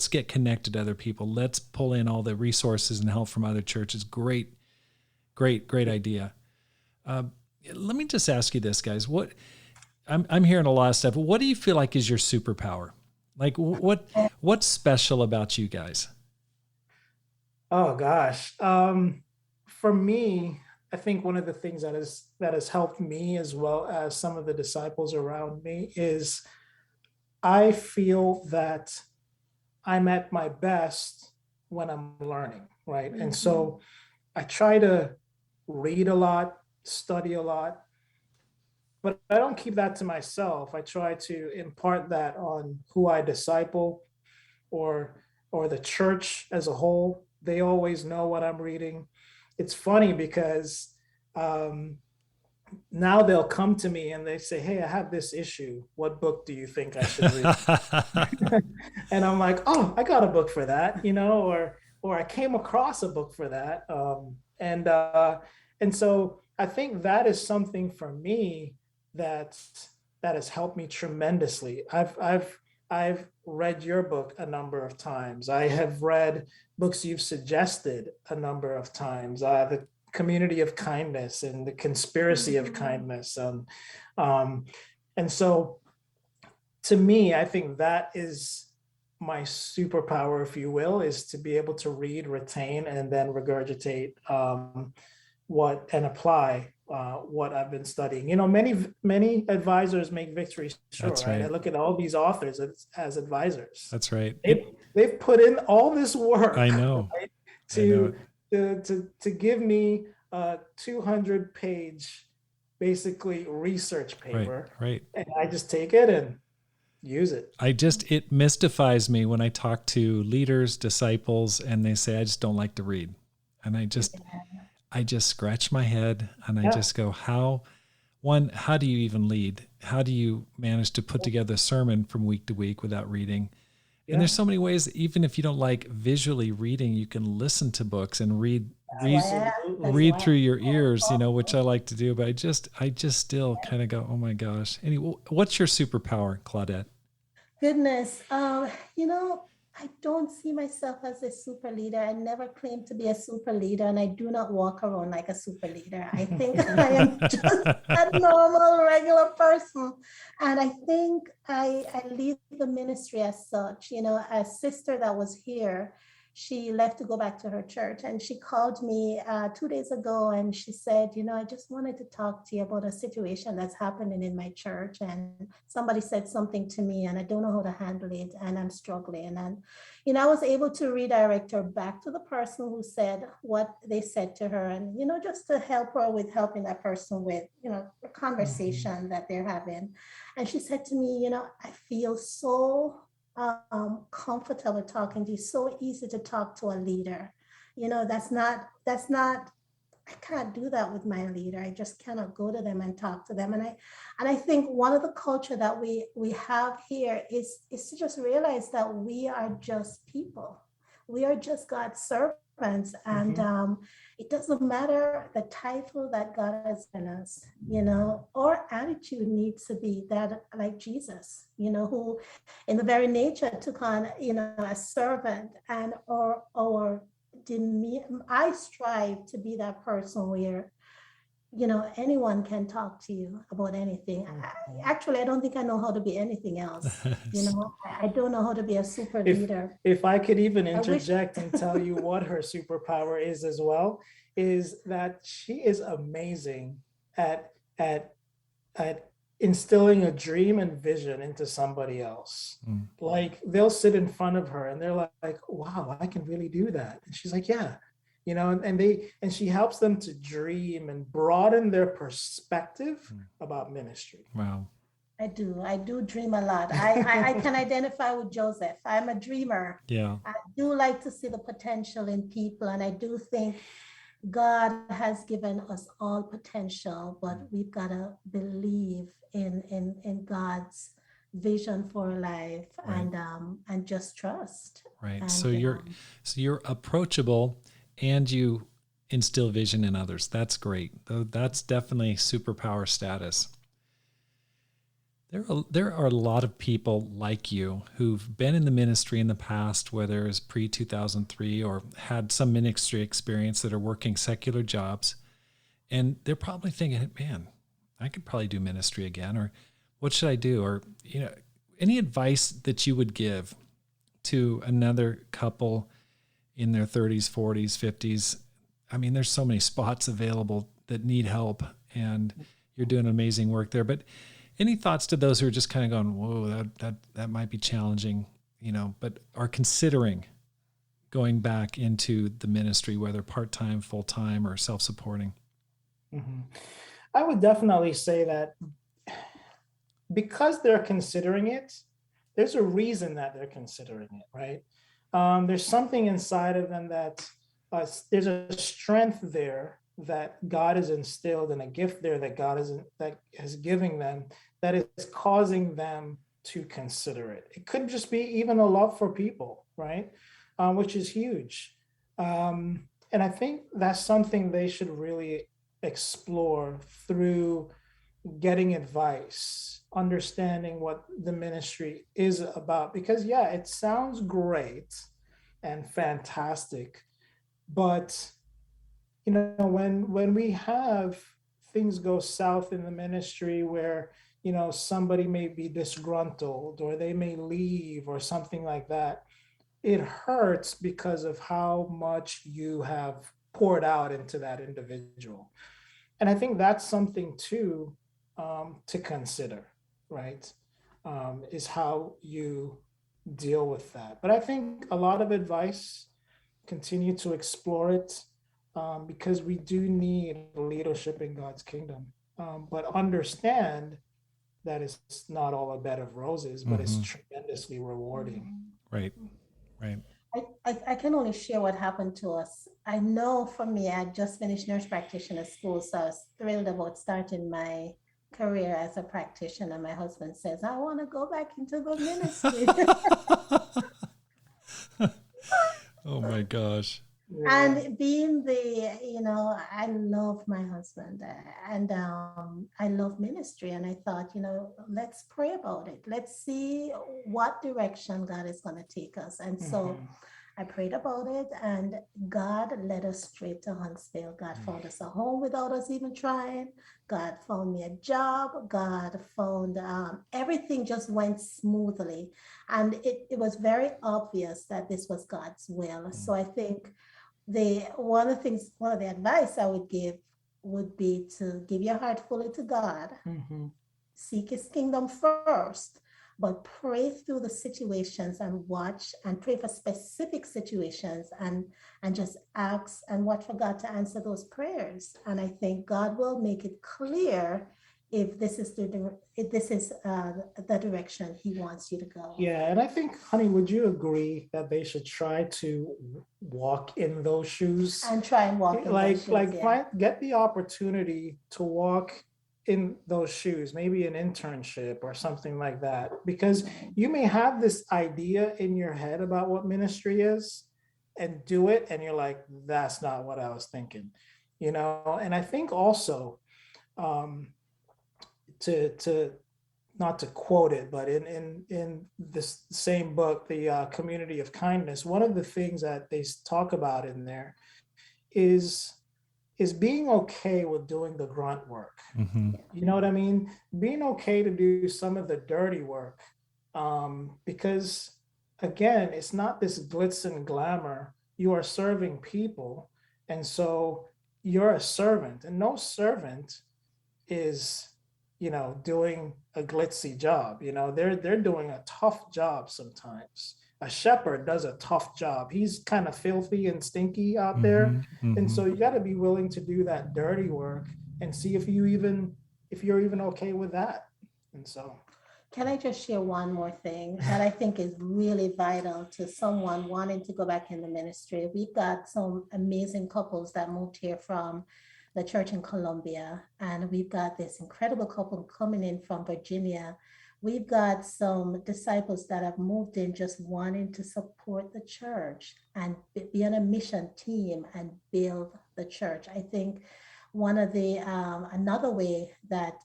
get connected to other people. Let's pull in all the resources and help from other churches. Great idea. Let me just ask you this, guys. I'm hearing a lot of stuff. What do you feel like is your superpower? Like what's special about you guys? Oh gosh. For me, I think one of the things that has helped me, as well as some of the disciples around me, is I feel that I'm at my best when I'm learning, right? And so I try to read a lot, study a lot, but I don't keep that to myself. I try to impart that on who I disciple, or the church as a whole. They always know what I'm reading. It's funny because now they'll come to me and they say, hey, I have this issue. What book do you think I should read? And I'm like, oh, I got a book for that, or I came across a book for that. And so I think that is something for me that has helped me tremendously. I've read your book a number of times. I have read books you've suggested a number of times. The Community of Kindness and The Conspiracy of Kindness. And so to me, I think that is my superpower, if you will, is to be able to read, retain, and then regurgitate and apply what I've been studying. Many advisors make victory sure. That's right. I look at all these authors as advisors. That's right. They've put in all this work. I know. Right, to give me a 200-page, basically research paper. Right. And I just take it and use it. It mystifies me when I talk to leaders, disciples, and they say, I just don't like to read. And I just scratch my head and I just go, how do you even lead? How do you manage to put together a sermon from week to week without reading? Yeah. And there's so many ways, even if you don't like visually reading, you can listen to books and read through your ears, which I like to do. But I just still kind of go, oh my gosh. Anyway, what's your superpower, Claudette? Goodness. I don't see myself as a super leader. I never claimed to be a super leader, and I do not walk around like a super leader. I think I am just a normal, regular person. And I think I lead the ministry as such. A sister that was here, she left to go back to her church, and she called me 2 days ago, and she said, I just wanted to talk to you about a situation that's happening in my church, and somebody said something to me, and I don't know how to handle it, and I'm struggling. And I was able to redirect her back to the person who said what they said to her, and just to help her with helping that person with the conversation that they're having. And she said to me, I feel so comfortable talking to you. So easy to talk to a leader. That's not, I can't do that with my leader. I just cannot go to them and talk to them. And I think one of the culture that we have here is to just realize that we are just people. We are just God's servants. And it doesn't matter the title that God has given us, our attitude needs to be that like Jesus, who in the very nature took on, a servant, and I strive to be that person where, anyone can talk to you about anything. Actually, I don't think I know how to be anything else. I don't know how to be a super leader. If I could even interject and tell you what her superpower is as well, is that she is amazing at at instilling a dream and vision into somebody else. Mm. Like they'll sit in front of her and they're like, wow, I can really do that. And she's like, yeah, and she helps them to dream and broaden their perspective about ministry. Wow. I do dream a lot. I can identify with Joseph. I'm a dreamer. Yeah. I do like to see the potential in people, and I do think God has given us all potential, but we've got to believe in God's vision for life, Right. and just trust. Right. And, So you're approachable and you instill vision in others. That's great. That's definitely superpower status. There are a lot of people like you who've been in the ministry in the past, whether it's pre-2003 or had some ministry experience, that are working secular jobs. And they're probably thinking, man, I could probably do ministry again, or what should I do? Or, any advice that you would give to another couple in their 30s, 40s, 50s? I mean, there's so many spots available that need help, and you're doing amazing work there. But any thoughts to those who are just kind of going, whoa, that might be challenging, but are considering going back into the ministry, whether part-time, full-time, or self-supporting? Mm-hmm. I would definitely say that because they're considering it, there's a reason that they're considering it, right? There's something inside of them that there's a strength there that God has instilled, and a gift there that God is giving them, that is causing them to consider it. It could just be even a love for people, right? Which is huge. And I think that's something they should really explore through getting advice, understanding what the ministry is about. Because yeah, it sounds great and fantastic, but when we have things go south in the ministry where somebody may be disgruntled or they may leave or something like that, it hurts because of how much you have poured out into that individual. And I think that's something too, to consider, right? Is how you deal with that. But I think a lot of advice, continue to explore it, because we do need leadership in God's kingdom. But understand that it's not all a bed of roses, but it's tremendously rewarding. Right. I can only share what happened to us. I know for me, I just finished nurse practitioner school, so I was thrilled about starting my career as a practitioner. My husband says, I want to go back into the ministry. Oh my gosh. And being I love my husband, and I love ministry. And I thought, let's pray about it. Let's see what direction God is going to take us. And so I prayed about it, and God led us straight to Huntsville. God found us a home without us even trying. God found me a job. God found everything just went smoothly. And it was very obvious that this was God's will. So I think one of the advice I would give would be to give your heart fully to God, seek his kingdom first, but pray through the situations and watch and pray for specific situations, and just ask and watch for God to answer those prayers. And I think God will make it clear if this is the direction he wants you to go. Yeah, and I think, honey, would you agree that they should try to walk in those shoes? And try and walk in those shoes, get the opportunity to walk in those shoes, maybe an internship or something like that, because you may have this idea in your head about what ministry is and do it, and you're like, that's not what I was thinking, And I think also, to not to quote it, but in this same book, the Community of Kindness, one of the things that they talk about in there is being okay with doing the grunt work. You know what I mean? Being okay to do some of the dirty work, because again, it's not this glitz and glamour. You are serving people, and so you're a servant, and no servant is doing a glitzy job. They're doing a tough job sometimes. A shepherd does a tough job. He's kind of filthy and stinky out there. And so you got to be willing to do that dirty work and see if you're even okay with that. And so Can I just share one more thing that I think is really vital to someone wanting to go back in the ministry? We've got some amazing couples that moved here from the church in Columbia, and we've got this incredible couple coming in from Virginia. We've got some disciples that have moved in just wanting to support the church and be on a mission team and build the church. I think one of the another way that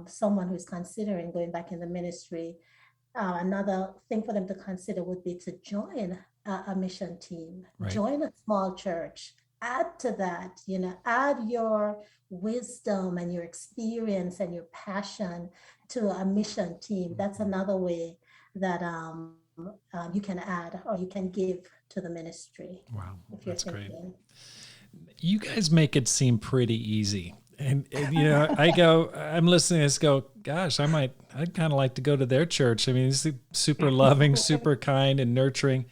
someone who's considering going back in the ministry, another thing for them to consider would be to join a mission team, Right. join a small church, add to that, add your wisdom and your experience and your passion to a mission team. That's another way that you can add or you can give to the ministry. Wow, if you're that's great. thinking. You guys make it seem pretty easy. And I'm listening to this go, gosh, I'd kind of like to go to their church. I mean, it's super loving, super kind and nurturing.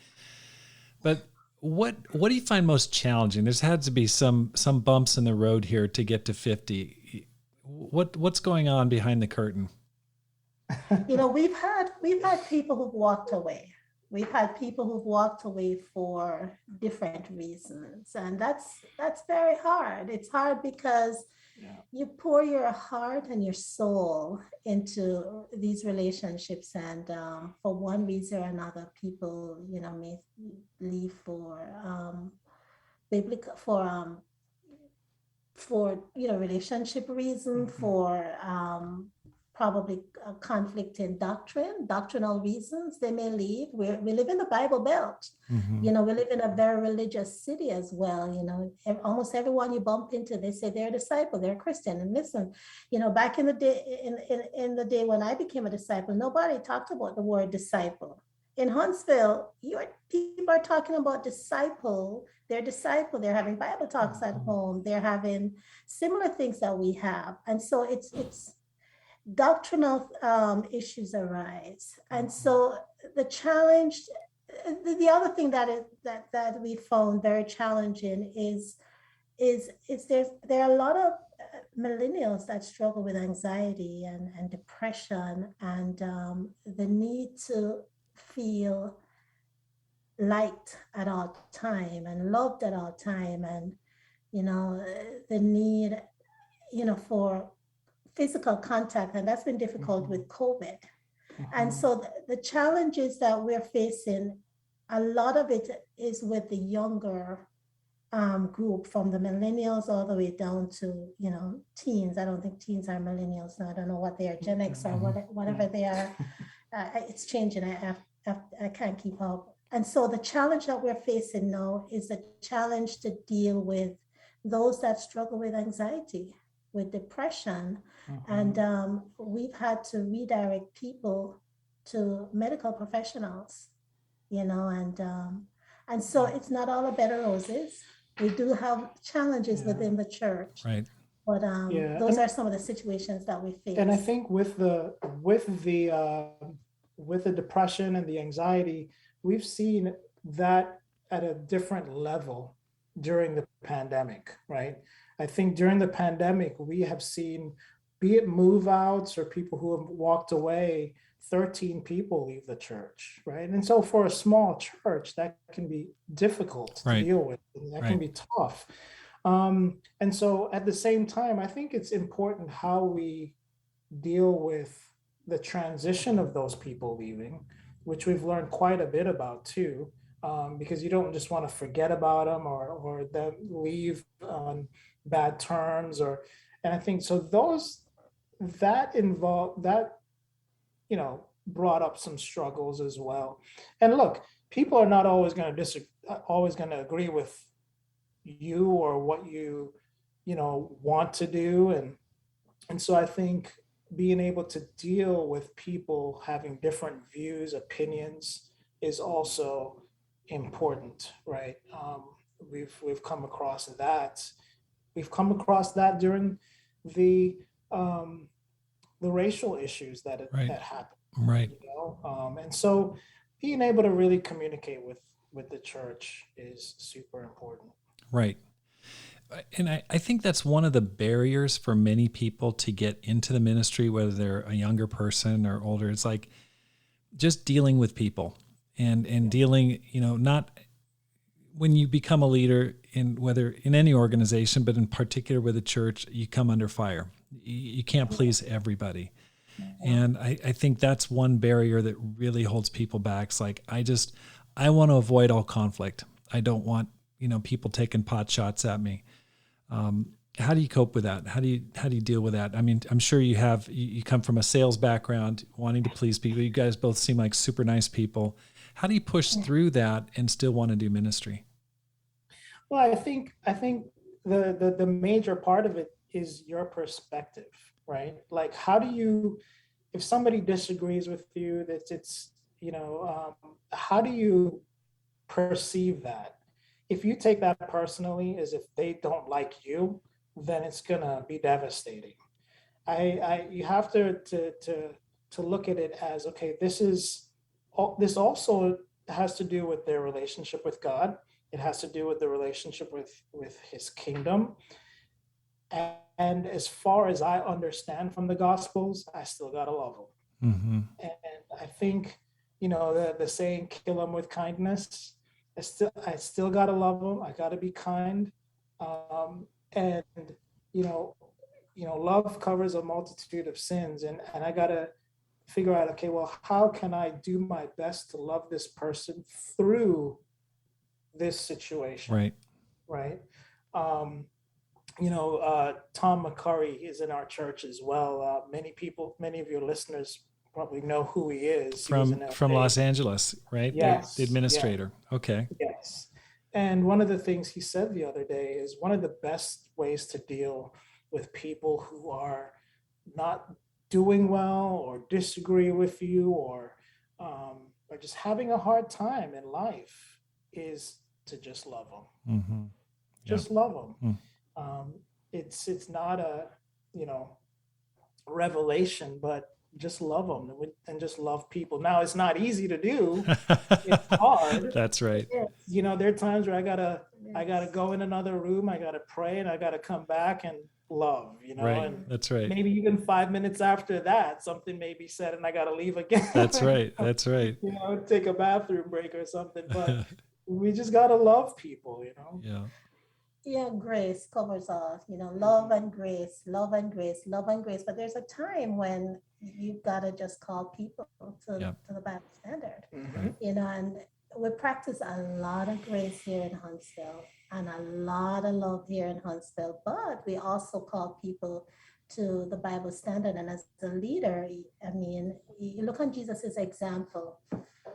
But what do you find most challenging? There's had to be some bumps in the road here to get to 50. What's going on behind the curtain? We've had people who've walked away. We've had people who've walked away for different reasons, and that's very hard. It's hard because you pour your heart and your soul into these relationships, and for one reason or another, people may leave for biblical for relationship reason, for probably a conflict in doctrinal reasons. They may leave. We live in the Bible Belt. We live in a very religious city as well. Almost everyone you bump into, they say they're a disciple, they're a Christian. And listen, back in the day, in the day when I became a disciple, nobody talked about the word disciple. In Huntsville, people are talking about disciple. They're disciple. They're having Bible talks at home. They're having similar things that we have. And so it's doctrinal issues arise. And so the challenge, the other thing that we found very challenging is there are a lot of millennials that struggle with anxiety and depression and the need to feel liked at all time and loved at all time, and the need for physical contact, and that's been difficult with COVID. And so the challenges that we're facing, a lot of it is with the younger group, from the millennials all the way down to teens. I don't think teens are millennials now. I don't know what they are, Gen X or whatever they are. It's changing. I can't keep up. And so the challenge that we're facing now is the challenge to deal with those that struggle with anxiety, with depression. And we've had to redirect people to medical professionals, and so it's not all a bed of roses. We do have challenges within the church, right? But those are some of the situations that we face. And I think with the depression and the anxiety, we've seen that at a different level during the pandemic, right? I think during the pandemic, we have seen, be it move outs or people who have walked away, 13 people leave the church, right? And so for a small church, that can be difficult to deal with. And that can be tough. And so at the same time, I think it's important how we deal with the transition of those people leaving, which we've learned quite a bit about too, because you don't just want to forget about them or them leave on bad terms, and I think so that brought up some struggles as well. And look, people are not always going to agree with you or what you want to do, and so I think being able to deal with people having different views, opinions is also important, right? We've come across that. We've come across that during the the racial issues that Right. that happen. Right. And so being able to really communicate with the church is super important. Right. And I think that's one of the barriers for many people to get into the ministry, whether they're a younger person or older. It's like just dealing with people and dealing, not when you become a leader in whether in any organization, but in particular with a church, you come under fire. You can't please everybody. And I think that's one barrier that really holds people back. It's like, I want to avoid all conflict. I don't want, people taking pot shots at me. How do you cope with that? How do you deal with that? I mean, I'm sure you come from a sales background, wanting to please people. You guys both seem like super nice people. How do you push through that and still want to do ministry? Well, I think the major part of it is your perspective, right? Like, how do you, if somebody disagrees with you, how do you perceive that? If you take that personally as if they don't like you, then it's gonna be devastating. You have to look at it as, okay, this also has to do with their relationship with God. It has to do with the relationship with His kingdom. And as far as I understand from the Gospels, I still gotta love them. Mm-hmm. And I think, the saying, "Kill them with kindness." I still gotta love them. I gotta be kind, and love covers a multitude of sins, and I gotta figure out, okay, well, how can I do my best to love this person through this situation, Right. right? Tom McCurry is in our church as well. Many of your listeners probably know who he is. From Los Angeles, right? Yes. The administrator. Yeah. Okay. Yes. And one of the things he said the other day is one of the best ways to deal with people who are not doing well or disagree with you or just having a hard time in life is to just love them. Mm-hmm. Just love them. It's not a revelation, but just love them and just love people. Now, it's not easy to do. It's hard. That's right. There are times where I gotta go in another room, I gotta pray, and I gotta come back and love, Right. And that's right. maybe even 5 minutes after that, something may be said and I gotta leave again. That's right. That's right. Take a bathroom break or something, but we just gotta love people, Yeah. Yeah, grace covers all, love and grace, love and grace, love and grace. But there's a time when you've got to just call people to the Bible standard, and we practice a lot of grace here in Huntsville and a lot of love here in Huntsville, but we also call people to the Bible standard. And as a leader, I mean, you look on Jesus's example.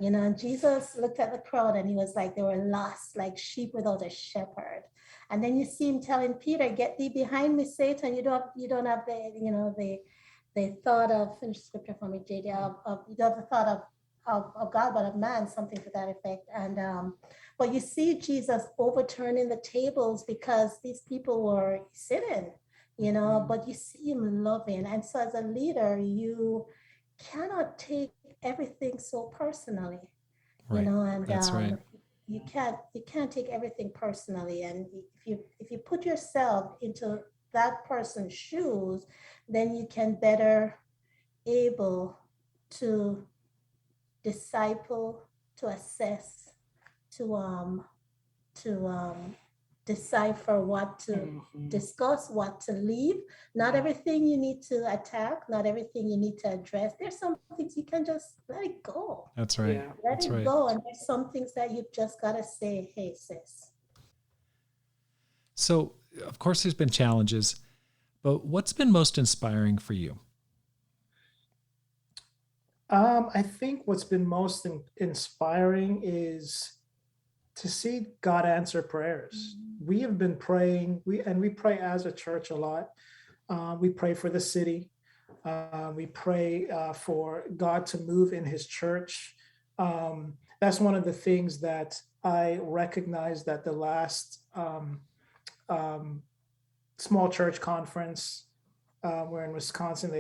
Jesus looked at the crowd and he was like, they were lost like sheep without a shepherd. And then you see him telling Peter, "Get thee behind me, Satan. You don't have the thought of, finish scripture for me, JD, you don't have the thought of God, but of man," something to that effect. And but you see Jesus overturning the tables because these people were sitting, but you see him loving. And so as a leader, you cannot take everything so personally, right. And that's right. You can't take everything personally. And if you put yourself into that person's shoes, then you can better able to disciple, to assess, to decipher what to discuss, what to leave. Not everything you need to attack, not everything you need to address. There's some things you can just let it go. That's right. Yeah. Let it go. And there's some things that you've just got to say, "Hey, sis." So, of course, there's been challenges, but what's been most inspiring for you? I think what's been most inspiring is to see God answer prayers. We have been praying, we pray as a church a lot. We pray for the city. We pray for God to move in His church. That's one of the things that I recognize that the last small church conference, where in Wisconsin,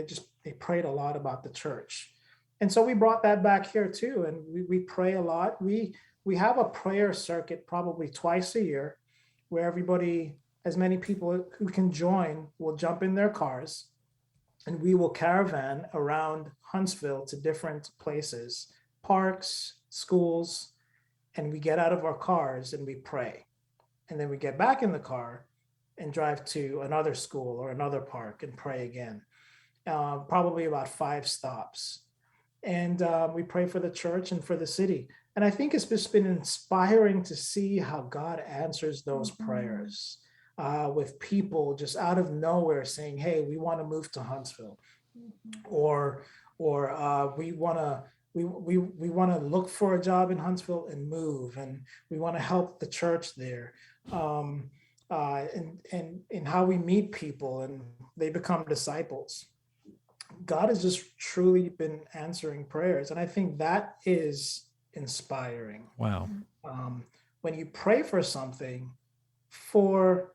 they prayed a lot about the church. And so we brought that back here too. And we pray a lot. We have a prayer circuit probably twice a year where everybody, as many people who can join, will jump in their cars and we will caravan around Huntsville to different places, parks, schools, and we get out of our cars and we pray. And then we get back in the car and drive to another school or another park and pray again. Probably about 5 stops. And we pray for the church and for the city. And I think it's just been inspiring to see how God answers those prayers with people just out of nowhere saying, hey, we want to move to Huntsville, or we want to look for a job in Huntsville and move, and we want to help the church there. And how we meet people and they become disciples. God has just truly been answering prayers. And I think that is inspiring. Wow. When you pray for something for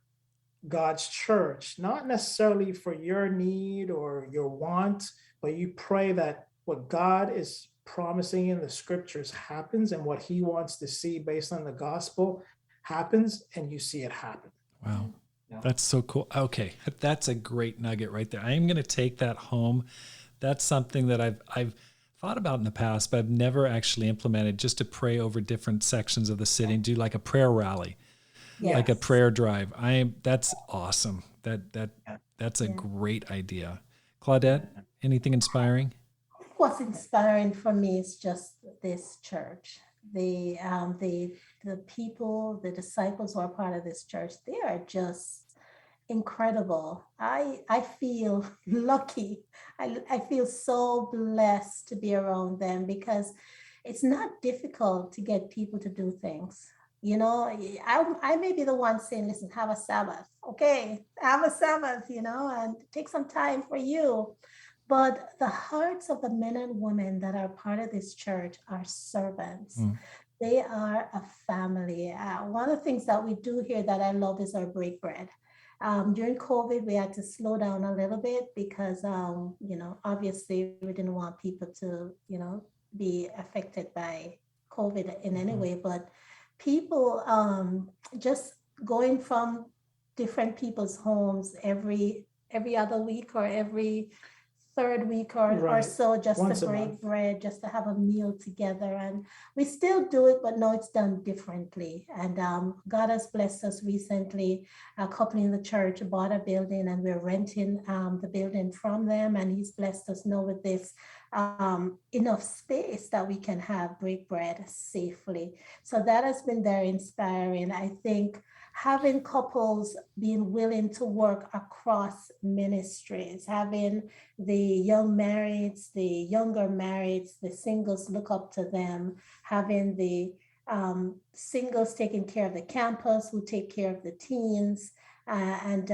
God's church, not necessarily for your need or your want, but you pray that what God is promising in the scriptures happens and what he wants to see based on the gospel happens, and you see it happen. Wow. Yeah. That's so cool. Okay. That's a great nugget right there. I am going to take that home. That's something that I've thought about in the past, but I've never actually implemented, just to pray over different sections of the city and do like a prayer rally, like a prayer drive. That's awesome. That's a great idea. Claudette, anything inspiring? What's inspiring for me is just this church. The people, the disciples who are part of this church, they are just incredible. I feel lucky. I feel so blessed to be around them, because it's not difficult to get people to do things. You know, I may be the one saying, listen, have a Sabbath. Okay, have a Sabbath, and take some time for you. But the hearts of the men and women that are part of this church are servants. They are a family. One of the things that we do here that I love is our break bread. During COVID, we had to slow down a little bit because, obviously we didn't want people to, be affected by COVID in any way. But people just going from different people's homes every other week or every third week or so, just to break bread, just to have a meal together. And we still do it, but now it's done differently. And God has blessed us recently. A couple in the church bought a building and we're renting the building from them. And he's blessed us now with this enough space that we can break bread safely. So that has been very inspiring. I think having couples being willing to work across ministries, having the young marrieds, the younger marrieds, the singles look up to them, having the singles taking care of the campus, who take care of the teens. And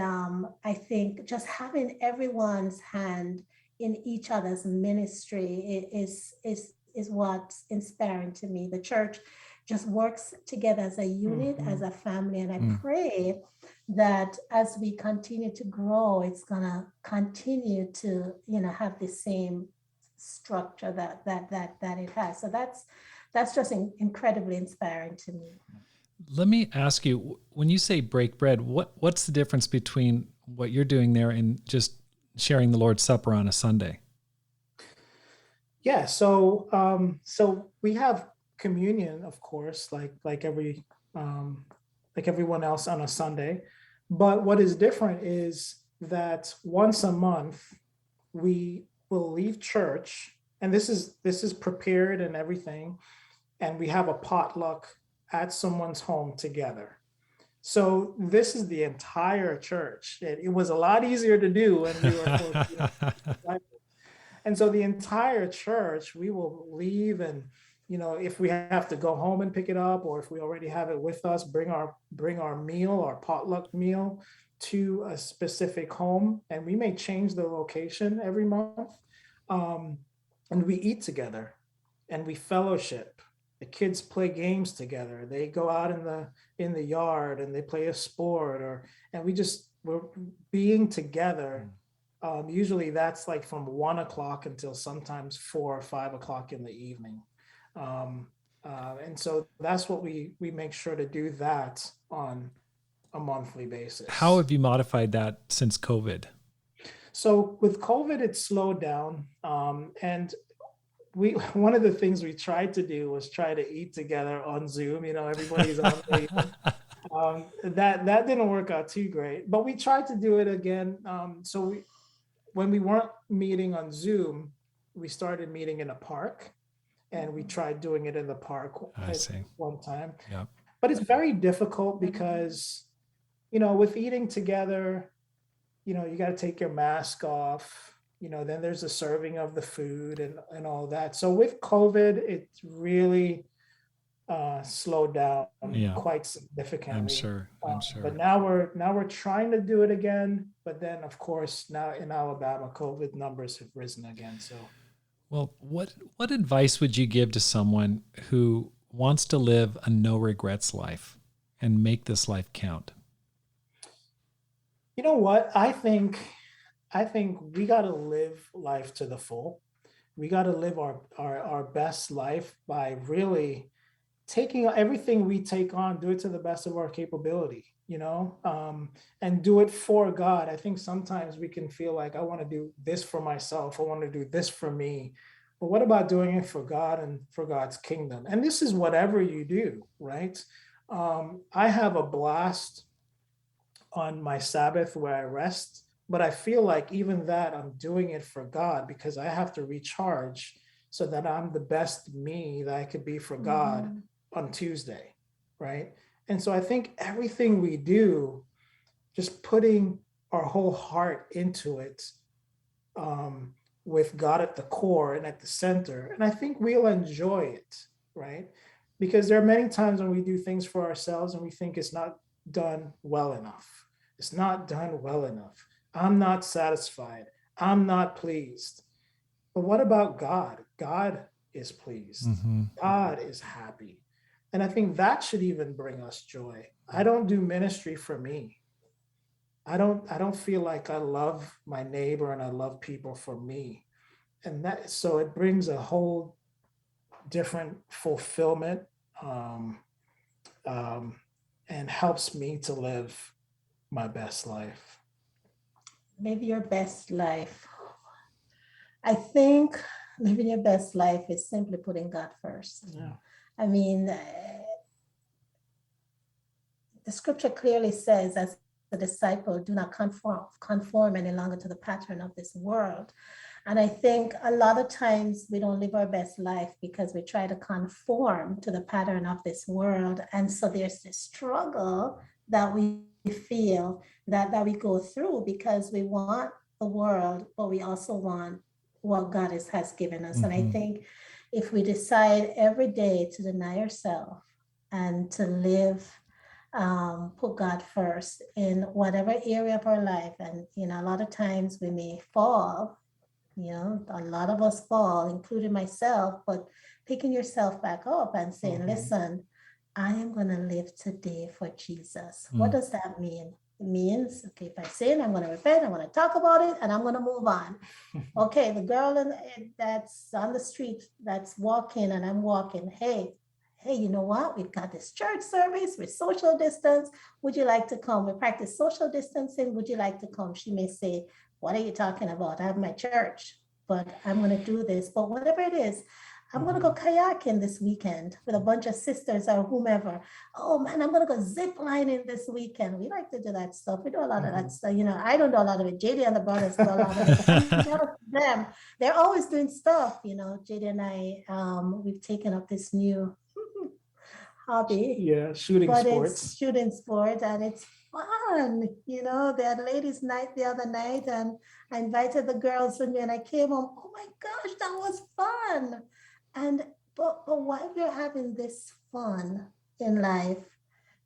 I think just having everyone's hand in each other's ministry is what's inspiring to me. The church just works together as a unit, as a family. And I pray that as we continue to grow, it's gonna continue to, have the same structure that it has. So that's just incredibly inspiring to me. Let me ask you, when you say break bread, what's the difference between what you're doing there and just sharing the Lord's Supper on a Sunday? Yeah, so we have communion, of course, like everyone else on a Sunday. But what is different is that once a month we will leave church, and this is prepared and everything, and we have a potluck at someone's home together. So this is the entire church. It was a lot easier to do when we were and so the entire church, we will leave, and if we have to go home and pick it up, or if we already have it with us, bring our meal, our potluck meal, to a specific home, and we may change the location every month, and we eat together, and we fellowship. The kids play games together. They go out in the yard and they play a sport, and we're being together Usually that's like from 1 o'clock until sometimes 4 or 5 o'clock in the evening. Um, and so that's what we make sure to do that on a monthly How basis. have you modified that since COVID? So with COVID, it slowed down. And we one of the things we tried to do was try to eat together on Zoom. Everybody's on the that didn't work out too great, but we tried to do it again. When we weren't meeting on Zoom, we started meeting in a park, and we tried doing it in the park I at see. one time. Yep. But it's very difficult because, with eating together, you got to take your mask off. Then there's the serving of the food and all that. So with COVID, it really slowed down Yeah, quite significantly. I'm sure. But now we're trying to do it again. But then, of course, now in Alabama, COVID numbers have risen again. So, Well, what advice would you give to someone who wants to live a no regrets life and make this life count? you know what? I think we got to live life to the full. We got to live our best life by really taking everything we take on, do it to the best of our capability, and do it for God. I think sometimes we can feel like, I want to do this for myself, I want to do this for me. But what about doing it for God and for God's kingdom? And this is whatever you do, right? I have a blast on my Sabbath where I rest, but I feel like even that I'm doing it for God because I have to recharge so that I'm the best me that I could be for God on Tuesday, right? And so I think everything we do, just putting our whole heart into it, with God at the core and at the center, and I think we'll enjoy it, right? Because there are many times when we do things for ourselves and we think it's not done well enough. It's not done well enough. I'm not satisfied. I'm not pleased. But what about God? God is pleased. Mm-hmm. God is happy. And I think that should even bring us joy. I don't do ministry for me. I don't feel like I love my neighbor and I love people for me. And that so it brings a whole different fulfillment, um, um, and helps me to live my best life. Live your best life. I think living your best life is simply putting God first. Yeah. I mean, the scripture clearly says, as the disciple, do not conform any longer to the pattern of this world. And I think a lot of times we don't live our best life because we try to conform to the pattern of this world. And so there's this struggle that we feel that we go through because we want the world, but we also want what God has given us. And I think if we decide every day to deny ourselves and to live, put God first in whatever area of our life, and a lot of times we may fall, a lot of us fall, including myself, but picking yourself back up and saying, listen, I am going to live today for Jesus. What does that mean? It means, okay, if I sin, I'm going to repent, I'm going to talk about it, and I'm going to move on. Okay, the girl that's on the street that's walking and I'm walking, hey, you know what? We've got this church service with social distance. Would you like to come? We practice social distancing. Would you like to come? She may say, what are you talking about? I have my church, but I'm going to do this. But whatever it is, I'm going to go kayaking this weekend with a bunch of sisters or whomever. Oh man, I'm going to go zip lining this weekend. We like to do that stuff. We do a lot of that stuff. I don't do a lot of it. JD and the brothers do a lot of it. I'm jealous of them. They're always doing stuff. JD and I, we've taken up this new hobby. Yeah, shooting but sports. It's shooting sport and it's fun. They had ladies' night the other night and I invited the girls with me and I came home. Oh my gosh, that was fun. But while you're having this fun in life,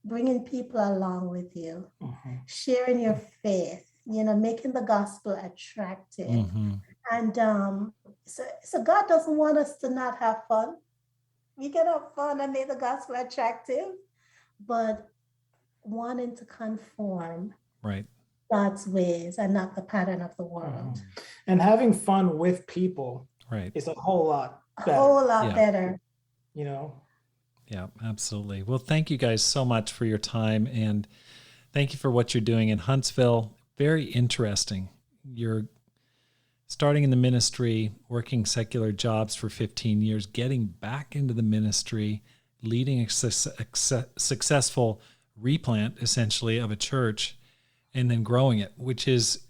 bringing people along with you, sharing your faith, making the gospel attractive. And so God doesn't want us to not have fun. We can have fun and make the gospel attractive, but wanting to conform right God's ways and not the pattern of the world. And having fun with people Right. is a whole lot A better, whole lot better. you know? Yeah, absolutely. Well, thank you guys so much for your time, and thank you for what you're doing in Huntsville. Very interesting. You're starting in the ministry, working secular jobs for 15 years, getting back into the ministry, leading a successful replant, essentially, of a church, and then growing it, which is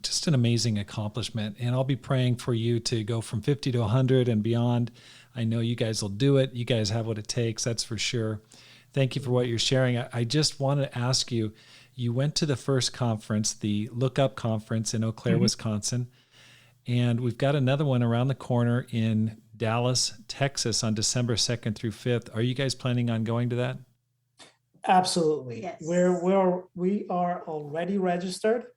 just an amazing accomplishment. And I'll be praying for you to go from 50 to 100 and beyond. I know you guys will do it. You guys have what it takes, that's for sure. Thank you for what you're sharing. I just want to ask you, you went to the first conference, the Look Up conference in Eau Claire, Wisconsin, and we've got another one around the corner in Dallas, Texas on December 2nd through 5th. Are you guys planning on going to that? Absolutely. Yes. We are already registered,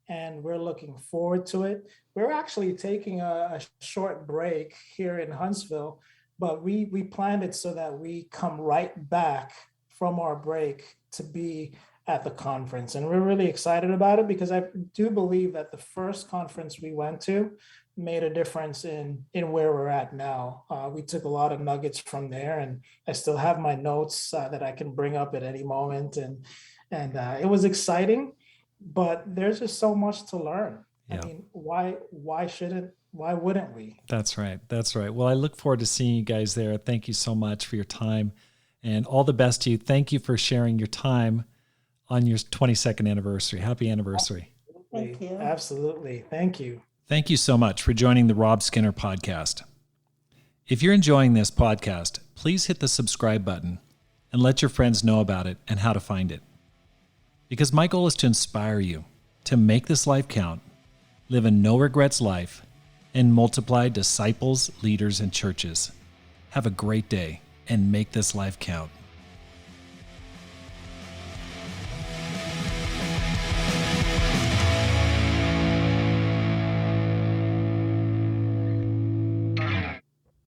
and we're looking forward to it. We're actually taking a short break here in Huntsville, but we planned it so that we come right back from our break to be at the conference. And we're really excited about it because I do believe that the first conference we went to made a difference in where we're at now. We took a lot of nuggets from there, and I still have my notes that I can bring up at any moment. And it was exciting, but there's just so much to learn. Yeah. I mean, why wouldn't we? That's right. That's right. Well, I look forward to seeing you guys there. Thank you so much for your time, and all the best to you. Thank you for sharing your time on your 22nd anniversary. Happy anniversary. Thank you. Absolutely. Thank you. Thank you so much for joining the Rob Skinner podcast. If you're enjoying this podcast, please hit the subscribe button and let your friends know about it and how to find it. Because my goal is to inspire you to make this life count, live a no regrets life, and multiply disciples, leaders, and churches. Have a great day and make this life count.